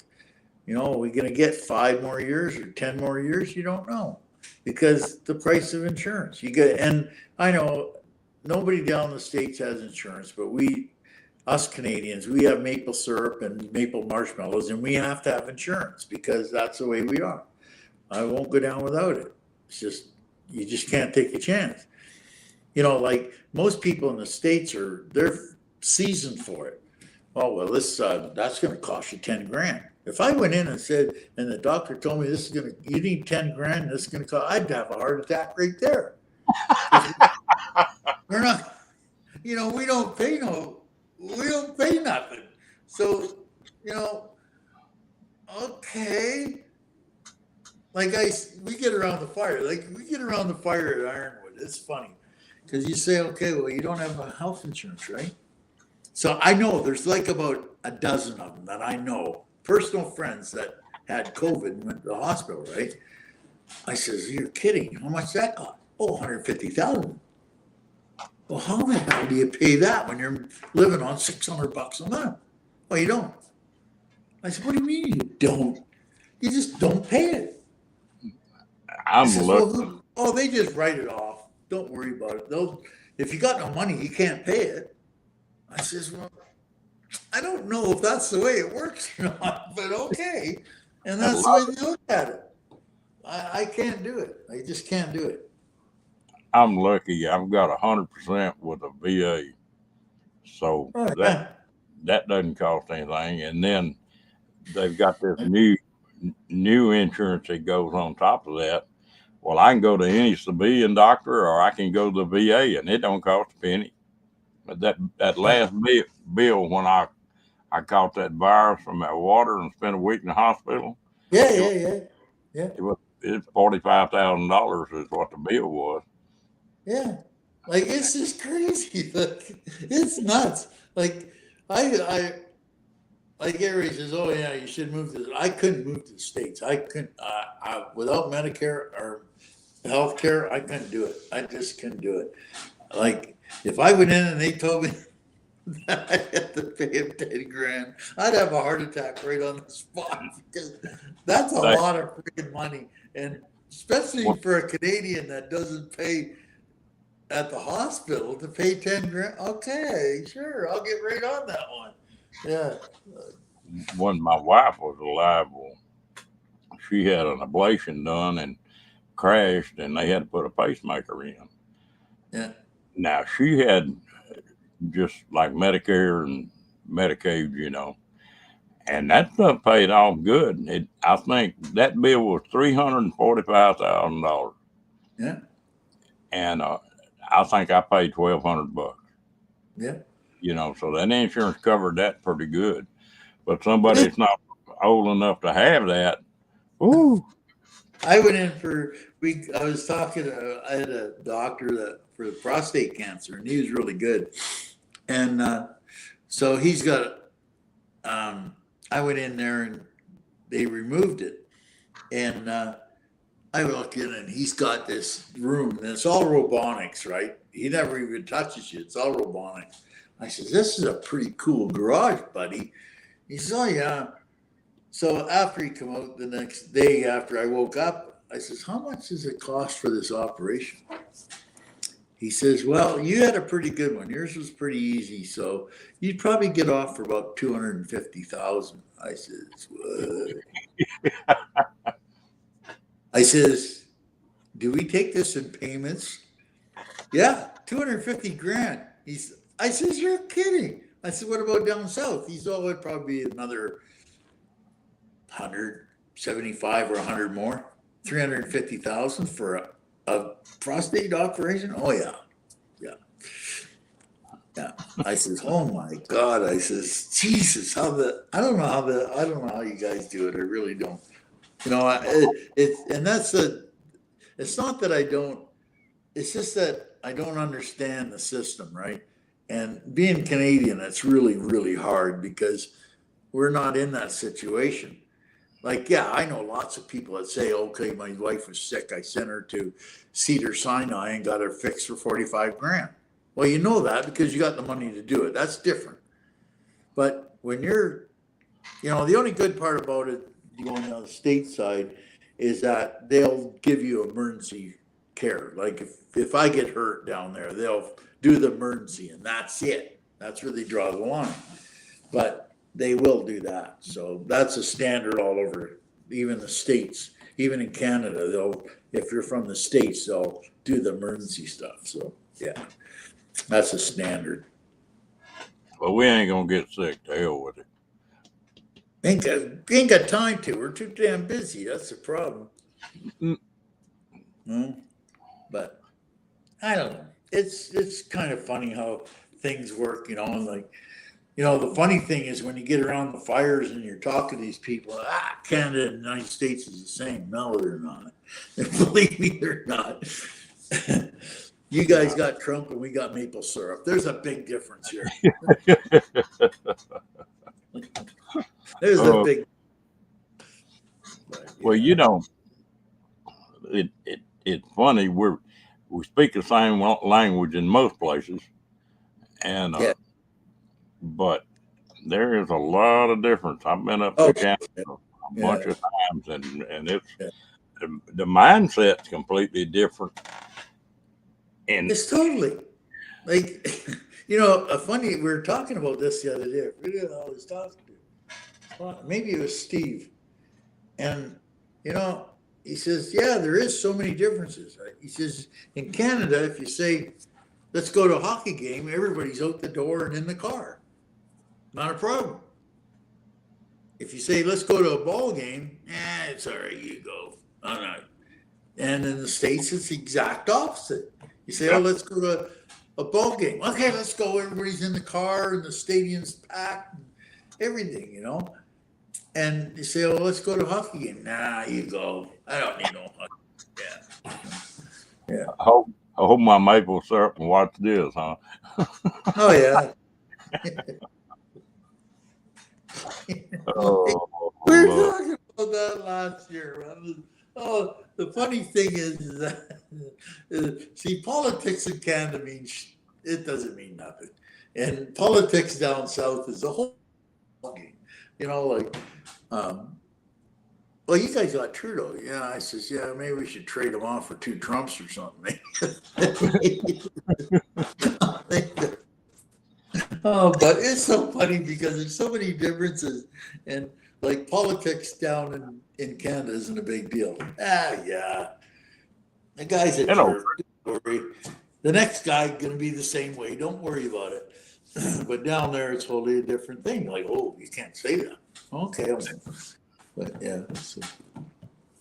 are we going to get 5 more years or 10 more years? You don't know, because the price of insurance. And I know nobody down in the States has insurance, but us Canadians, we have maple syrup and maple marshmallows, and we have to have insurance because that's the way we are. I won't go down without it. It's just, you just can't take a chance. Like most people in the States they're seasoned for it. Oh, well, that's going to cost you 10 grand. If I went in and said, and the doctor told me you need 10 grand, this is going to cost, I'd have a heart attack right there. We're not, we don't pay nothing. So, okay. Like we get around the fire. Like we get around the fire at Ironwood. It's funny because you say, okay, well, you don't have a health insurance, right? So I know there's like about a dozen of them that I know, personal friends that had COVID and went to the hospital, right? I says, "You're kidding. How much that cost?" "Oh, $150,000. Well, how the hell do you pay that when you're living on $600 a month? Well, you don't. I said, "What do you mean you don't? You just don't pay it." I'm says, looking. "Oh, they just write it off. Don't worry about it. If you got no money, you can't pay it." I says, "Well, I don't know if that's the way it works or not, but okay." And that's the way they look at it. I can't do it. I just can't do it. I'm lucky. I've got 100% with a VA, so that doesn't cost anything. And then they've got this new insurance that goes on top of that. Well, I can go to any civilian doctor, or I can go to the VA, and it don't cost a penny. But that last bill when I caught that virus from that water and spent a week in the hospital. Yeah. It's $45,000 is what the bill was. Yeah, like it's just crazy. Like, it's nuts. Like I like everybody says, "Oh yeah, you should move to." I couldn't move to the States. I couldn't. Without Medicare or healthcare, I couldn't do it. I just couldn't do it. Like if I went in and they told me that I had to pay him 10 grand, I'd have a heart attack right on the spot because that's a lot of freaking money, and especially for a Canadian that doesn't pay at the hospital to pay 10 grand. Okay, sure, I'll get right on that one. Yeah. When my wife was alive, she had an ablation done, and of crashed and they had to put a pacemaker in. Yeah. Now she had just like Medicare and Medicaid, and that stuff paid off good. I think that bill was $345,000, Yeah. and I think I paid $1,200. Yeah. So that insurance covered that pretty good. But somebody that's not old enough to have that, ooh, I went in I was talking I had a doctor for prostate cancer, and he was really good. And so he's got, I went in there and they removed it. And I walk in and he's got this room and it's all robotics, right? He never even touches you. It's all robotics. I said, this is a pretty cool garage, buddy. He says, oh yeah. So after he came out the next day after I woke up, I says, how much does it cost for this operation? He says, well, you had a pretty good one. Yours was pretty easy. So you'd probably get off for about $250,000. I says, what? I says, do we take this in payments? Yeah, 250 grand. I says, you're kidding. I said, what about down south? He's, oh, it'd probably be another 175 or 100 more. 350,000 for a prostate operation? Oh yeah. Yeah. I says, oh my God. I says, Jesus, I don't know how you guys do it. I really don't. It's not that I don't, it's just that I don't understand the system, right? And being Canadian, it's really, really hard because we're not in that situation. Like, yeah, I know lots of people that say, okay, my wife was sick. I sent her to Cedar Sinai and got her fixed for 45 grand. Well, you know that because you got the money to do it. That's different. But when you're, the only good part about it, going on the state side, is that they'll give you emergency care. Like if I get hurt down there, they'll do the emergency and that's it. That's where they draw the line. But they will do that. So that's a standard all over, even the States, even in Canada, if you're from the States, they'll do the emergency stuff. So yeah, that's a standard. Well, we ain't gonna get sick. To hell with it. Ain't got time to. We're too damn busy. That's the problem. But I don't know. It's kind of funny how things work, and like, the funny thing is when you get around the fires and you're talking to these people, Canada and the United States is the same. No, they're not. Believe me, they're not. You guys got Trump and we got maple syrup. There's a big difference here. There's a big. Well, it's funny. We speak the same language in most places, and but there is a lot of difference. I've been up to Canada a bunch of times, and it's the mindset's completely different. And it's totally like funny. We were talking about this the other day. I forget who I was talking to. Maybe it was Steve, and he says, yeah, there is so many differences. He says in Canada, if you say, let's go to a hockey game, everybody's out the door and in the car. Not a problem. If you say, let's go to a ball game, it's all right, you go. I'm not. And in the States, it's the exact opposite. You say, let's go to a ball game. Okay, let's go. Everybody's in the car and the stadium's packed and everything, And you say, let's go to a hockey game. Nah, you go. I don't need no hockey. Yeah. I hope my maple syrup and watch this, huh? Oh, yeah. We were talking about that last year. The funny thing is that, see, politics in Canada it doesn't mean nothing. And politics down south is a whole game. Well, you guys got Trudeau. Yeah, I says, yeah, maybe we should trade him off for 2 Trumps or something. But it's so funny because there's so many differences, and like politics down in Canada isn't a big deal. Yeah. The guy's a Hello. jerk. Don't worry. The next guy gonna be the same way. Don't worry about it. But down there, it's totally a different thing. Like, oh, you can't say that. Okay, but yeah. So,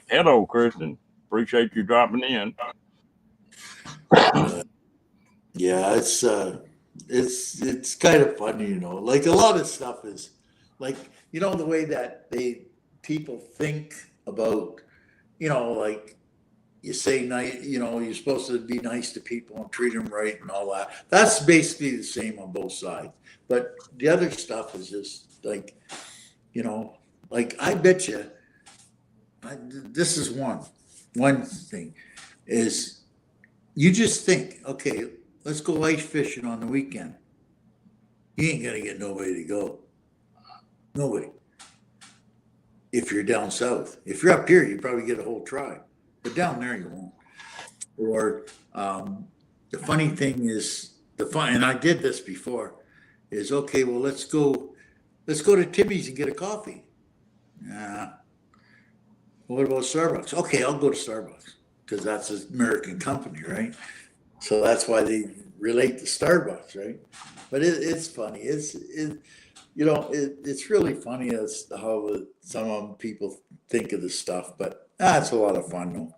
Hello, Kristen. Appreciate you dropping in. yeah, it's kind of funny, you know. Like a lot of stuff is like the way that people think about, like you say nice, you're supposed to be nice to people and treat them right and all that. That's basically the same on both sides. But the other stuff is just like, like I bet you, this is one thing is you just think, okay, let's go ice fishing on the weekend. You ain't gonna get nobody to go. Nobody. If you're down south. If you're up here, you probably get a whole tribe. But down there you won't. Or the funny thing is and I did this before, is okay, well let's go to Timmy's and get a coffee. What about Starbucks? Okay, I'll go to Starbucks because that's an American company, right? So that's why they relate to Starbucks, right? But it's funny. It's really funny as to how some people think of this stuff. But it's a lot of fun though,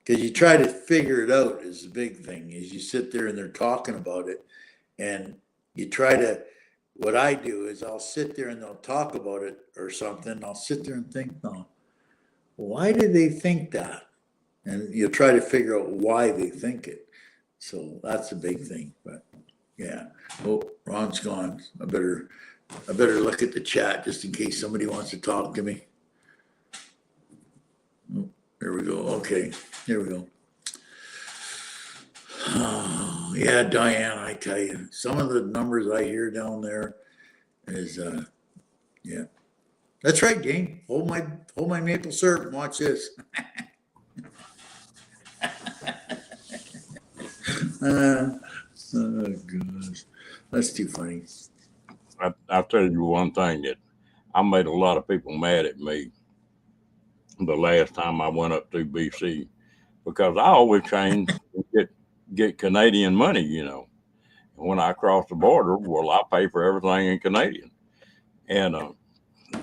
because you try to figure it out is the big thing. Is you sit there and they're talking about it, and you try to. What I do is I'll sit there and they'll talk about it or something. I'll sit there and think, no, why did they think that? And you try to figure out why they think it. So that's a big thing. But yeah. Oh, Ron's gone. I better look at the chat just in case somebody wants to talk to me. Oh, there we go. Okay. Here we go. Oh, yeah, Diane, I tell you, some of the numbers I hear down there is yeah. That's right, Jane. Hold my maple syrup and watch this. Oh gosh, that's too funny. I'll tell you one thing that I made a lot of people mad at me the last time I went up to BC because I always change and get Canadian money, When I cross the border, well, I pay for everything in Canadian. And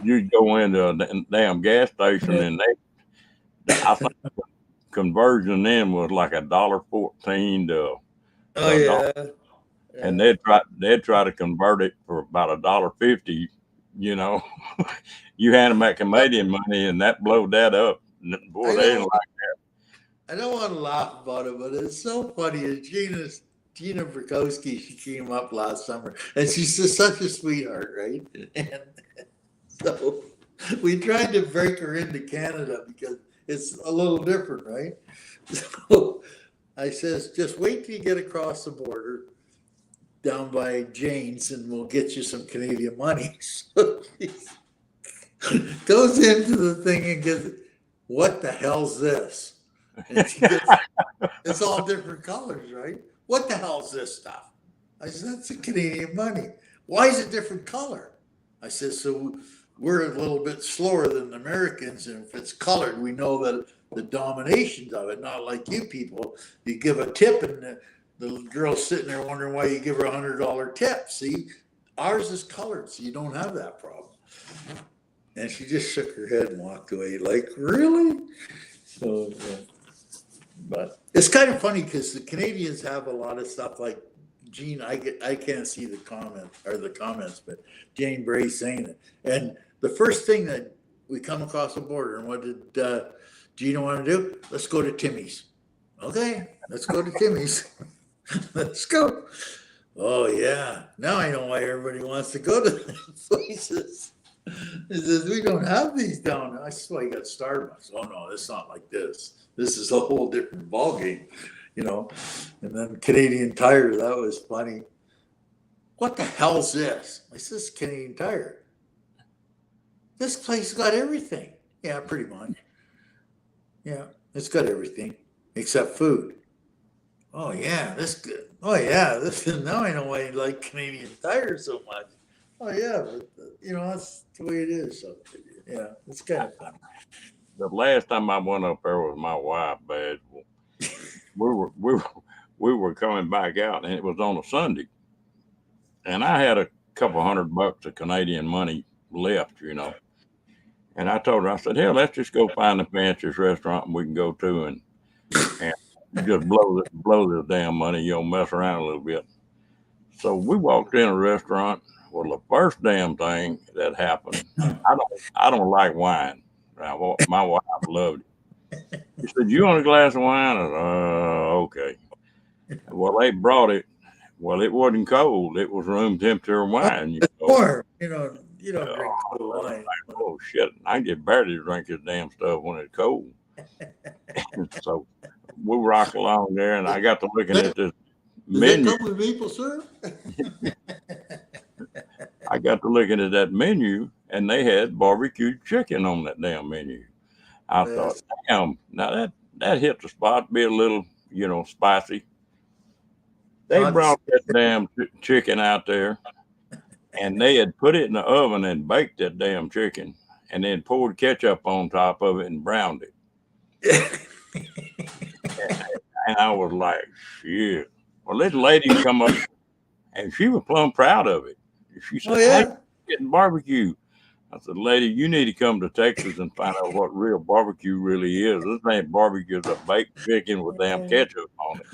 you go into a damn gas station and I think the conversion then was like $1.14 to Oh yeah. and they'd try to convert it for about $1.50. You hand them that Canadian money, and that blowed that up. Boy, they didn't like I don't want to laugh about it, but it's so funny. Gina Brukowski, she came up last summer, and she's just such a sweetheart, right? And so we tried to break her into Canada because it's a little different, right? So I says, just wait till you get across the border down by Jane's and we'll get you some Canadian money. So she goes into the thing and gets, what the hell's this? And she gets, it's all different colors, right? What the hell's this stuff? I said, that's a Canadian money. Why is it different color? I said, so we're a little bit slower than the Americans, and if it's colored, we know that the dominations of it, not like you people. You give a tip and the girl's sitting there wondering why you give her $100 tip. See, ours is colored, so you don't have that problem. And she just shook her head and walked away like, really? So, but it's kind of funny because the Canadians have a lot of stuff like Gene. I can't see the comments, but Jane Bray saying it. And the first thing that we come across the border, and what did Gina want to do? Let's go to Timmy's. Okay, let's go to Timmy's. Let's go. Oh yeah, now I know why everybody wants to go to these places. It says we don't have these down. I swear you got Starbucks. Oh no, it's not like this. This is a whole different ballgame, And then Canadian Tire, that was funny. What the hell's this? I said, this Canadian Tire. This place got everything. Yeah, pretty much. Yeah, it's got everything except food. Oh yeah, this good. Oh yeah, this now I know why you like Canadian Tire so much. Oh yeah, but that's the way it is. So, yeah, it's kind of funny. the last time I went up there with my wife, bad. We were coming back out, and it was on a Sunday, and I had a couple $100 of Canadian money left, And I told her, I said, hell, let's just go find the fanciest restaurant we can go to, and just blow this damn money, mess around a little bit. So we walked in a restaurant. Well, the first damn thing that happened, I don't like wine. Now, my wife loved it. She said, "You want a glass of wine?" I said, okay. Well, they brought it. Well, it wasn't cold. It was room temperature wine. Warm. You don't drink cold wine. Oh shit! I get barely to drink this damn stuff when it's cold. So we rock along there, and I got to looking at this menu. Does that come with maple syrup? I got to looking at that menu, and they had barbecued chicken on that damn menu. I thought, damn, now that hit the spot, be a little, spicy. They brought that damn chicken out there, and they had put it in the oven and baked that damn chicken, and then poured ketchup on top of it and browned it. And I was like, shit. Well, this lady come up, and she was plumb proud of it. She said, hey, getting barbecue. I said, lady, you need to come to Texas and find out what real barbecue really is. This ain't barbecue, it's a baked chicken with damn ketchup on it.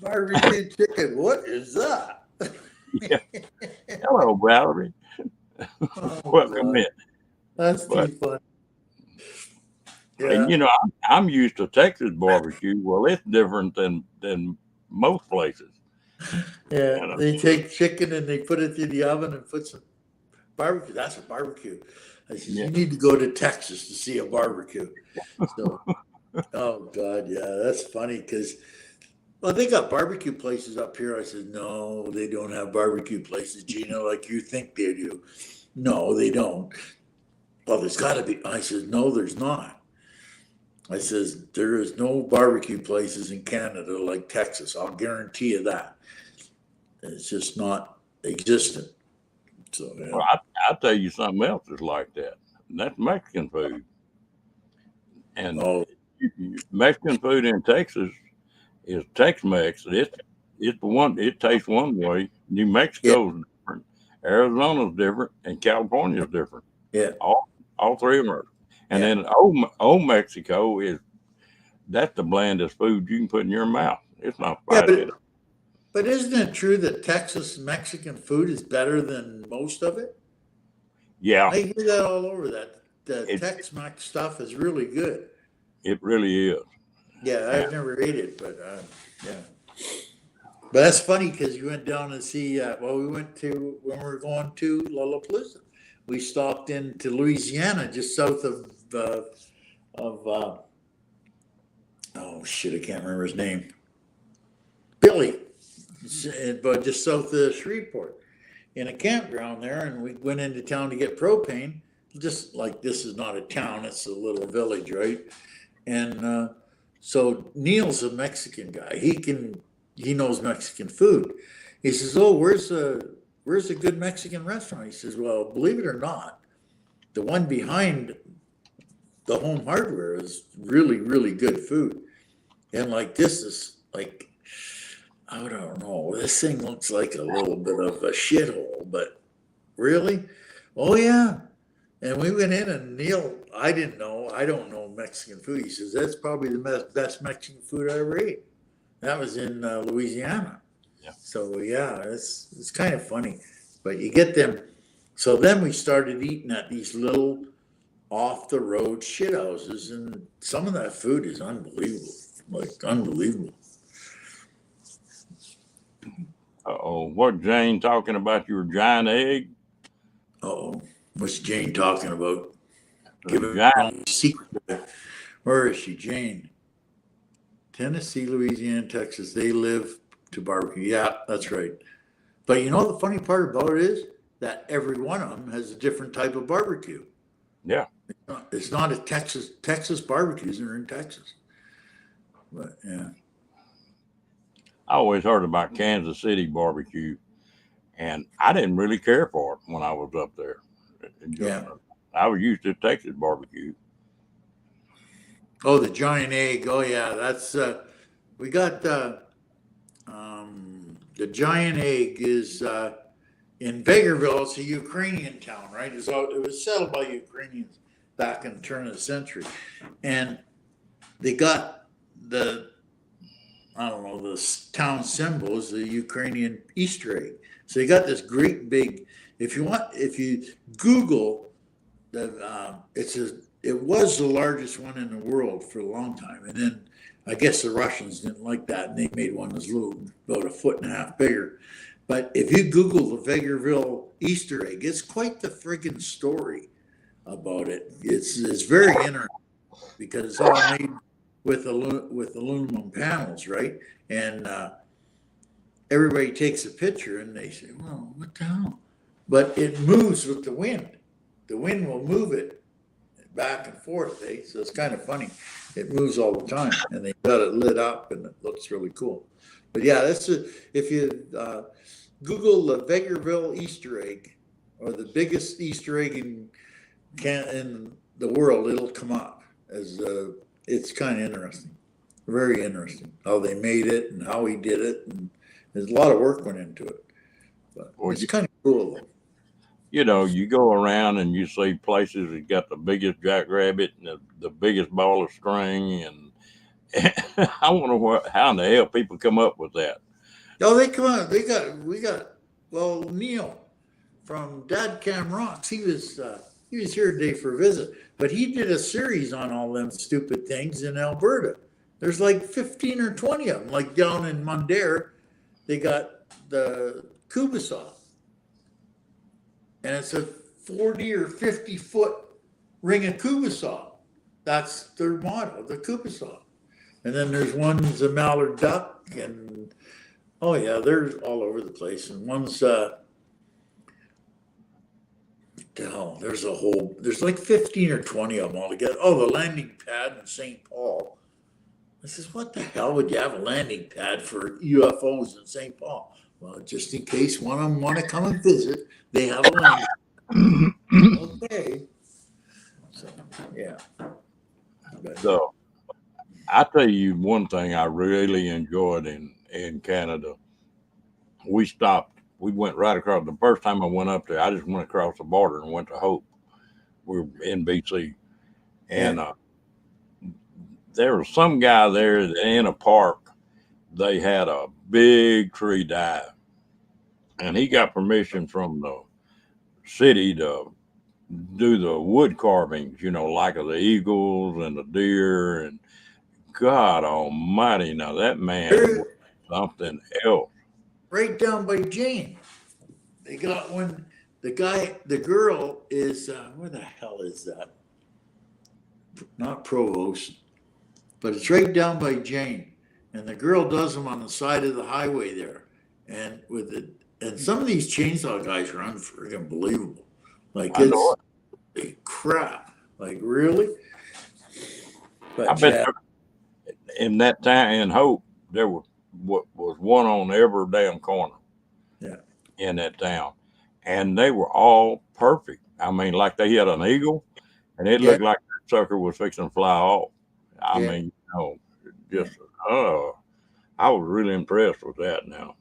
Barbecue chicken, what is that? Yeah. Hello, Valerie. Welcome in. That's too funny. Yeah. And I'm used to Texas barbecue. Well, it's different than most places. Yeah, they take chicken and they put it in the oven and put some barbecue. That's a barbecue. I said, you need to go to Texas to see a barbecue. So, oh God, yeah, that's funny because, well, they got barbecue places up here. I said, no, they don't have barbecue places, Gino, like you think they do. No, they don't. Well, there's got to be. I said, no, there's not. I says, there is no barbecue places in Canada like Texas. I'll guarantee you that. It's just not existent. So, yeah. Well, I'll tell you something else is like that. And that's Mexican food. And Mexican food in Texas is Tex-Mex. It's the one. It tastes one way. New Mexico's different. Arizona's different, and California's different. Yeah, all three of them are. And then old Mexico that's the blandest food you can put in your mouth. It's not spicy. But isn't it true that Texas Mexican food is better than most of it? Yeah. I hear that all over that. The Tex-Mex stuff is really good. It really is. Yeah, I've never ate it, but yeah. But that's funny because you went down and see, we went to, when we were going to Lollapalooza, we stopped into Louisiana, just south of oh shit, I can't remember his name. Billy, but just south of Shreveport, in a campground there, and we went into town to get propane. Just like this is not a town, it's a little village, right? And so Neil's a Mexican guy. He knows Mexican food. He says, "Oh, where's a good Mexican restaurant?" He says, "Well, believe it or not, the one behind the Home Hardware is really, really good food. And like this is like, I don't know, this thing looks like a little bit of a shithole, but really? Oh yeah." And we went in and Neil, I don't know Mexican food. He says, that's probably the best Mexican food I ever ate. That was in Louisiana. Yeah. So yeah, it's kind of funny, but you get them. So then we started eating at these little off the road shit houses, and some of that food is unbelievable, like unbelievable. What Jane talking about your giant egg? What's Jane talking about? Give her a secret. Where is she, Jane? Tennessee, Louisiana, Texas. They live to barbecue. Yeah, that's right. But you know the funny part about it is that every one of them has a different type of barbecue. Yeah. It's not a Texas barbecues are in Texas. But yeah. I always heard about Kansas City barbecue, and I didn't really care for it when I was up there. Yeah. I was used to Texas barbecue. Oh, the giant egg. Oh yeah, that's we got the giant egg is in Vegreville. It's a Ukrainian town, right? It was settled by Ukrainians back in the turn of the century, and they got the I don't know the town symbol is the Ukrainian Easter egg. So they got this great big. If you Google it was the largest one in the world for a long time, and then I guess the Russians didn't like that, and they made one that's little, about a foot and a half bigger. But if you Google the Vegreville Easter egg, it's quite the friggin' story about it. It's very interesting because it's all made with aluminum panels, right? And everybody takes a picture and they say, "Well, what the hell?" But it moves with the wind. The wind will move it back and forth, eh? So it's kind of funny. It moves all the time, and they got it lit up, and it looks really cool. But yeah, if you Google the Vegreville Easter egg or the biggest Easter egg in the world, it'll come up as it's kind of interesting, very interesting how they made it and how he did it, and there's a lot of work went into it. But Well, it's kind of cool. you know, you go around and you see places that got the biggest jackrabbit and the biggest ball of string, and I wonder how in the hell people come up with that. Oh, they come on. We got. Well, Neil from Dad Cam Rocks. He was here today for a visit, but he did a series on all them stupid things in Alberta. There's like 15 or 20 of them. Like down in Mundare, they got the Kubasaw, and it's a 40 or 50-foot ring of Kubasaw. That's their motto, the Kubasaw. And then there's one's a mallard duck, and oh yeah, they're all over the place. And one's there's like 15 or 20 of them all together. Oh, the landing pad in St. Paul. I says, what the hell would you have a landing pad for UFOs in St. Paul? Well, just in case one of them want to come and visit, they have a landing. Okay. So yeah. But, So I tell you one thing I really enjoyed in Canada. We stopped. We went right across. The first time I went up there, I just went across the border and went to Hope. We were in BC, and there was some guy there in a park. They had a big tree die, and he got permission from the city to do the wood carvings, you know, like of the eagles and the deer. And God Almighty, now that man was something else. right down by Jane, they got one. The girl is where the hell is that? Not Provost, but it's right down by Jane, and the girl does them on the side of the highway there, and and some of these chainsaw guys are unfreaking believable. Like I know it's crap. Like really? But I bet in that time in Hope there was one on every damn corner. Yeah. In that town, and they were all perfect. I mean, like they had an eagle, and it looked like that sucker was fixing to fly off. I mean, you know, just I was really impressed with that. Now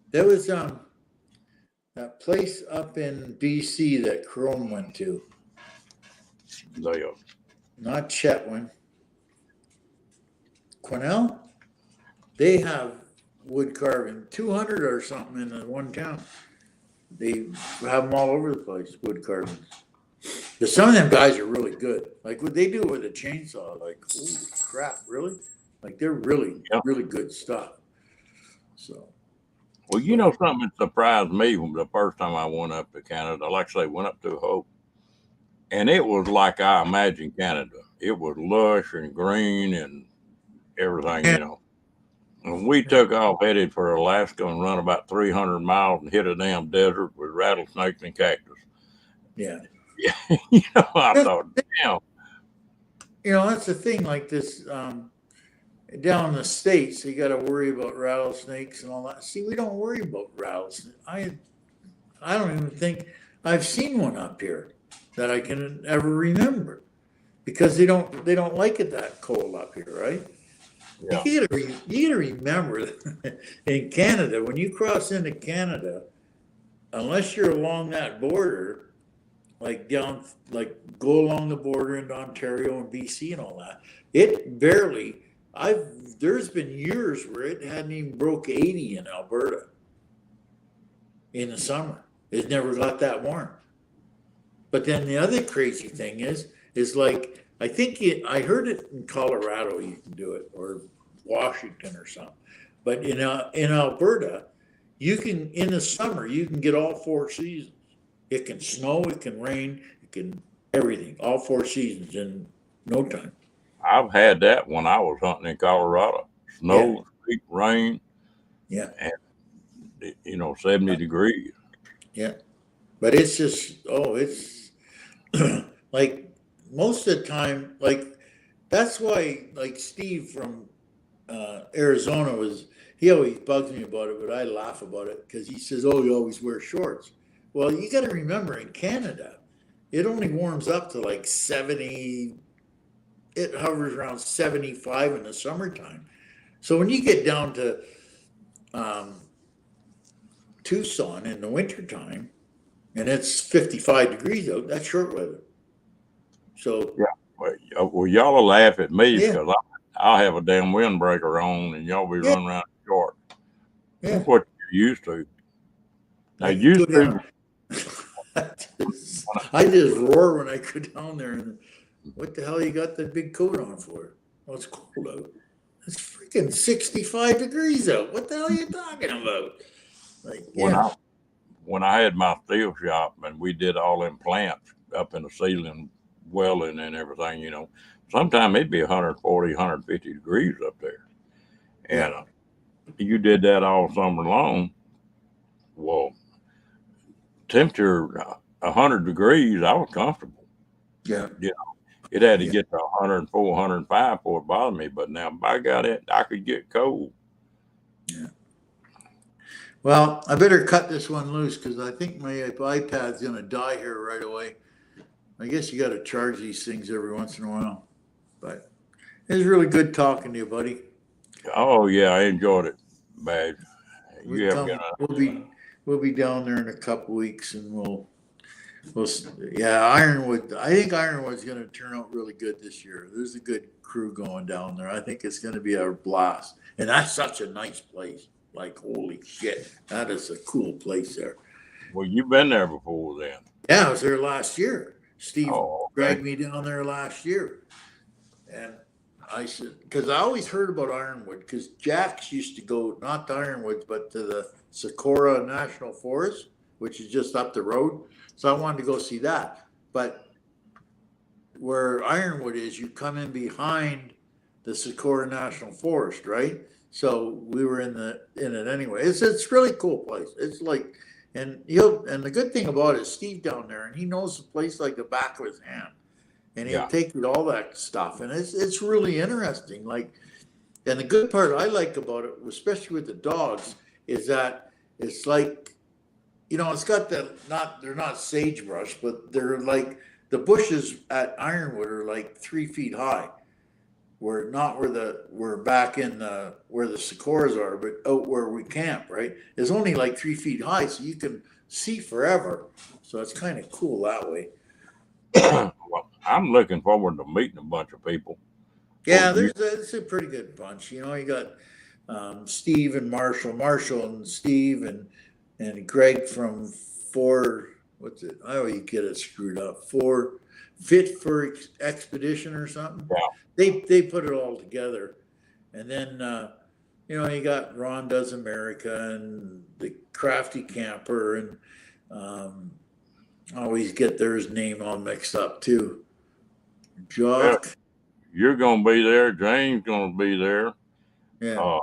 there was that place up in BC that Crone went to. they Not Chetwynd. Quesnel. They have wood carving, 200 or something in the one town. They have them all over the place, wood carvings. But some of them guys are really good. Like what they do with a chainsaw, like holy crap, really? Like they're really, really good stuff. So. Well, you know something that surprised me when the first time I went up to Canada. Like I say, went up to Hope, and it was like I imagined Canada. It was lush and green and everything, you know. And we took off, headed for Alaska, and run about 300 miles and hit a damn desert with rattlesnakes and cactus. Yeah. You know, I thought, damn. You know, that's the thing. Like this, down in the States, you got to worry about rattlesnakes and all that. See, we don't worry about rattlesnakes. I don't even think I've seen one up here that I can ever remember. because they don't like it that cold up here, right? Yeah. You gotta remember that in Canada, when you cross into Canada, unless you're along that border, like down, like go along the border into Ontario and BC and all that, it barely. There's been years where it hadn't even broke 80 in Alberta in the summer. It never got that warm. But then the other crazy thing is like I heard it in Colorado you can do it or Washington or something, but in Alberta you can in the summer you can get all four seasons. It can snow, it can rain, it can everything, all four seasons in no time. I've had that when I was hunting in Colorado. Yeah, Snow, sleet, rain, yeah, and 70 degrees. yeah. But it's just it's like most of the time, like that's why like Steve from Arizona he always bugs me about it, but I laugh about it because he says, "Oh, you always wear shorts." Well, you got to remember in Canada, it only warms up to like 70. It hovers around 75 in the summertime. So when you get down to um, Tucson in the wintertime and it's 55 degrees out, that's short weather. So Yeah. Well, y'all will laugh at me yeah, because I'll have a damn windbreaker on and y'all be yeah, running around short. yeah. That's what you're used to. Now, I can go used to, down. I just roar when I go down there. And what the hell you got that big coat on for? Well, it's cold out. It's freaking 65 degrees out. What the hell are you talking about? Like, when yeah, I had my steel shop and we did all them plants up in the ceiling, welding and everything, sometimes it'd be 140, 150 degrees up there. yeah, And you did that all summer long. Well, temperature 100 degrees, I was comfortable. yeah, It had to yeah, get to 104, 105 before it bothered me. But now, by God, I could get cold. yeah. Well, I better cut this one loose because I think my iPad's going to die here right away. I guess you got to charge these things every once in a while. But it was really good talking to you, buddy. Oh, yeah, I enjoyed it, Badge. We You have a good come, we'll be down there in a couple weeks, and yeah, Ironwood. I think Ironwood's going to turn out really good this year. There's a good crew going down there. I think it's going to be a blast, and that's such a nice place. Like holy shit, that is a cool place there. Well, you've been there before then. Yeah, I was there last year. Steve Oh, okay. dragged me down there last year, and I said because I always heard about Ironwood because Jax used to go not to Ironwoods but to the Socorro National Forest, which is just up the road. So I wanted to go see that. But where Ironwood is, you come in behind the Socorro National Forest, right? So we were in it anyway. It's really cool place. It's like and the good thing about it is Steve down there and he knows the place like the back of his hand. And he'll Yeah. take you to all that stuff. And it's really interesting. Like and the good part I like about it, especially with the dogs, is that it's like it's got they're not sagebrush, but they're like the bushes at Ironwood are like 3 feet high. We're not we're back in where the Socorros are, but out where we camp, right? It's only like 3 feet high, so you can see forever. So it's kind of cool that way. Well, I'm looking forward to meeting a bunch of people. Yeah, Well, you, it's a pretty good bunch. You got Steve and Marshall and Steve and Greg from Four. What's it? I always get it screwed up. Four Fit for Expedition or something. yeah, They put it all together, and then you got Ron Does America and the Crafty Camper and I always get their name all mixed up too. well, Jock. you're going to be there. James going to be there. Yeah. Uh,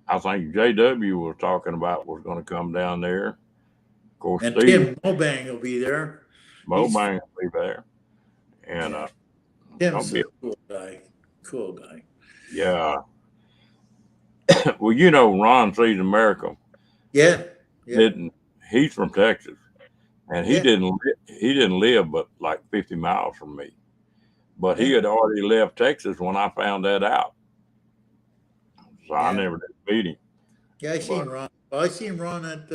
I think JW was talking about was going to come down there. Of course, And Steve Tim Mobang will be there. He's Mobang will be there. And yeah. I'll Tim's be, a cool guy. Cool guy. yeah. Well, Ron Sees America Yeah. Yeah. didn't, he's from Texas and Yeah. he didn't live but like 50 miles from me. but he had already left Texas when I found that out. So I Yeah. never did beat him. Yeah, I seen But Ron. I seen Ron at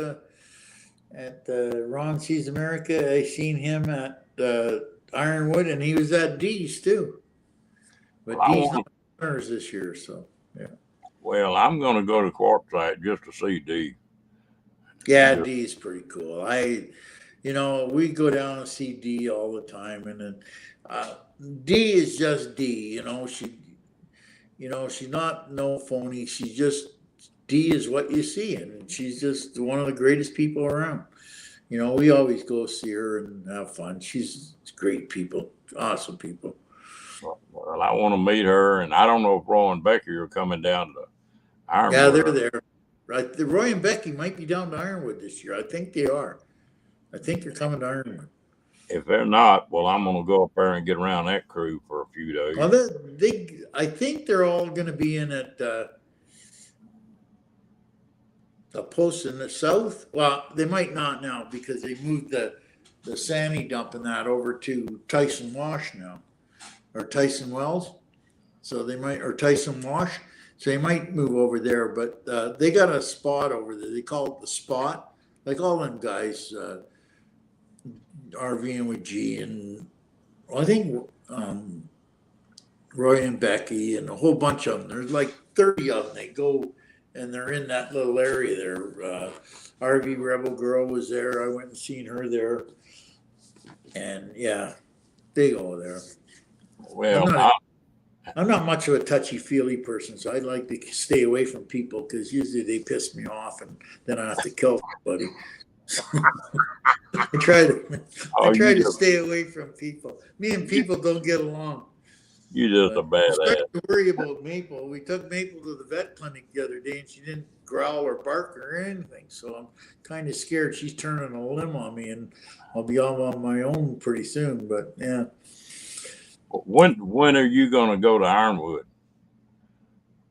Ron Sees America. I seen him at Ironwood, and he was at D's too. well, But D's not winners this year, so yeah. I'm going to go to Quartzsite just to see D. Yeah, Just, D is pretty cool. We go down and see D all the time, and then uh, D is just D. She's not no phony. She's just D is what you see, and she's just one of the greatest people around. We always go see her and have fun. She's great people, awesome people. well, I want to meet her, and I don't know if Roy and Becky are coming down to Yeah, Ironwood. they're there. Right, the Roy and Becky might be down to Ironwood this year. I think they are. I think they're coming to Ironwood. If they're not, well, I'm going to go up there and get around that crew for a few days. Well, I think they're all going to be in at a post in the south. Well, they might not now because they moved the Sandy dump and that over to Tyson Wash now, or Tyson Wells. So they might, or Tyson Wash. So they might move over there, but they got a spot over there. They call it the spot. Like all them guys, RVing with G, and I think Roy and Becky and a whole bunch of them. There's like 30 of them. They go and they're in that little area there. RV Rebel Girl was there. I went and seen her there. And yeah, they go there. Well, I'm not much of a touchy-feely person, so I like to stay away from people because usually they piss me off, and then I have to kill somebody. I try to stay away from people. Me and people don't get along. You just a badass. I started to worry about Maple. We took Maple to the vet clinic the other day, and she didn't growl or bark or anything. So I'm kind of scared she's turning a limb on me, and I'll be on my own pretty soon. But yeah. When are you going to go to Ironwood?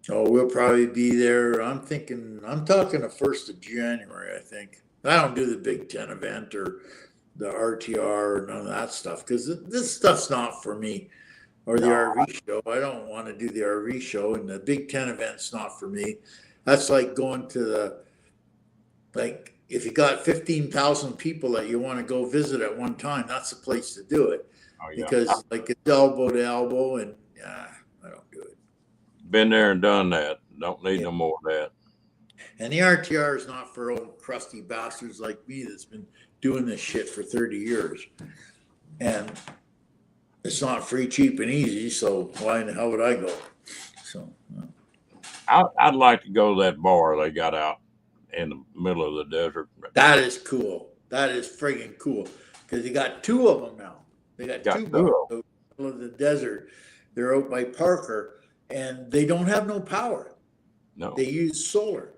Oh, we'll probably be there. I'm talking the 1st of January, I think. I don't do the Big Ten event or the RTR or none of that stuff because this stuff's not for me. Or the RV show. I don't want to do the RV show, and the Big Ten event's not for me. That's like going to if you got 15,000 people that you want to go visit at one time, that's the place to do it. Oh, yeah. Because it's elbow to elbow, and I don't do it. Been there and done that. Don't need no more of that. And the RTR is not for old crusty bastards like me that's been doing this shit for 30 years. And it's not free, cheap, and easy, so why in the hell would I go? So I'd like to go to that bar they got out in the middle of the desert. That is cool. That is friggin' cool. Because you got 2 of them now. They got 2 bars out in the middle of the desert. They're out by Parker, and they don't have no power. No. They use solar.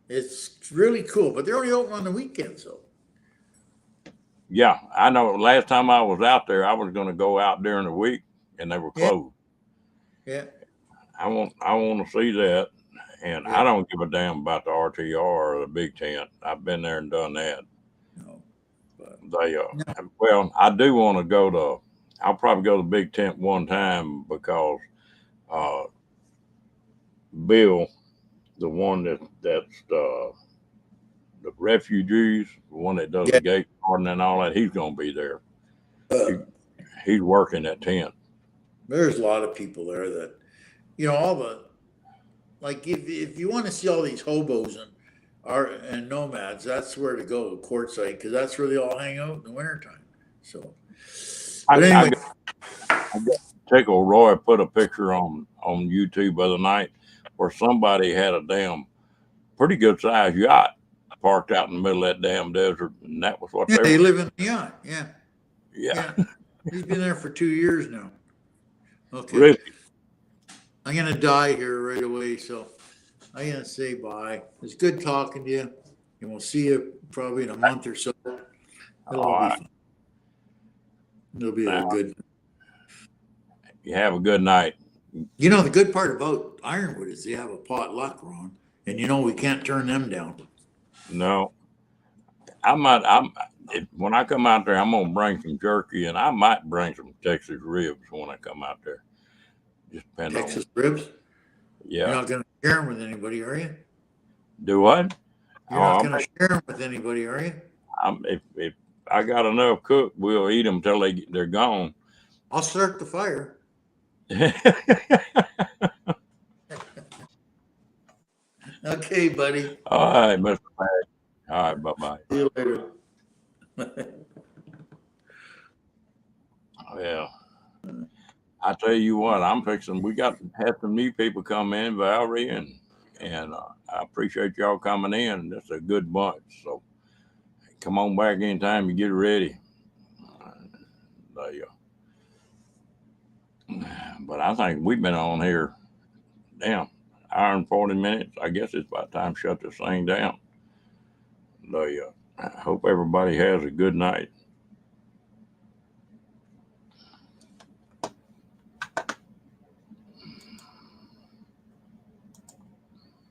It's really cool, but they're only open on the weekends, though. Yeah, I know. Last time I was out there, I was going to go out during the week, and they were closed. Yeah. I want to see that, and I don't give a damn about the RTR or the Big Tent. I've been there and done that. No, but well, I do want to go to. I'll probably go to the Big Tent one time because Bill, the one that's the refugees, the one that does the gate garden and all that, he's going to be there. He's working that tent. There's a lot of people there that, all the, like if you want to see all these hobos and nomads, that's where to go, Quartzsite, because that's where they all hang out in the wintertime. So, but anyway. Tickle Roy put a picture on YouTube the other night where somebody had a damn pretty good sized yacht parked out in the middle of that damn desert, and that was what they live in the yacht. Yeah. He's been there for 2 years now. Okay. Really? I'm gonna die here right away, so I'm gonna say bye. It's good talking to you, and we'll see you probably in a month or so. It'll be a good. You have a good night. The good part about Ironwood is they have a potluck, Ron, and we can't turn them down. No, when I come out there, I'm gonna bring some jerky, and I might bring some Texas ribs when I come out there. Just depend on. Texas ribs. You're Yeah. not going to share them with anybody, are you? Do what? You're Oh, not going to share them with anybody, are you? if I got enough cooked, we'll eat them till they're gone. I'll start the fire. Okay, buddy. All right, Mr. Mac. All right, bye-bye. See you later. Yeah. I tell you what, I'm fixing. We had some new people come in, Valerie, and I appreciate y'all coming in. That's a good bunch. So come on back anytime you get ready. But I think we've been on here, damn, hour and 40 minutes. I guess it's about time to shut this thing down. I hope everybody has a good night.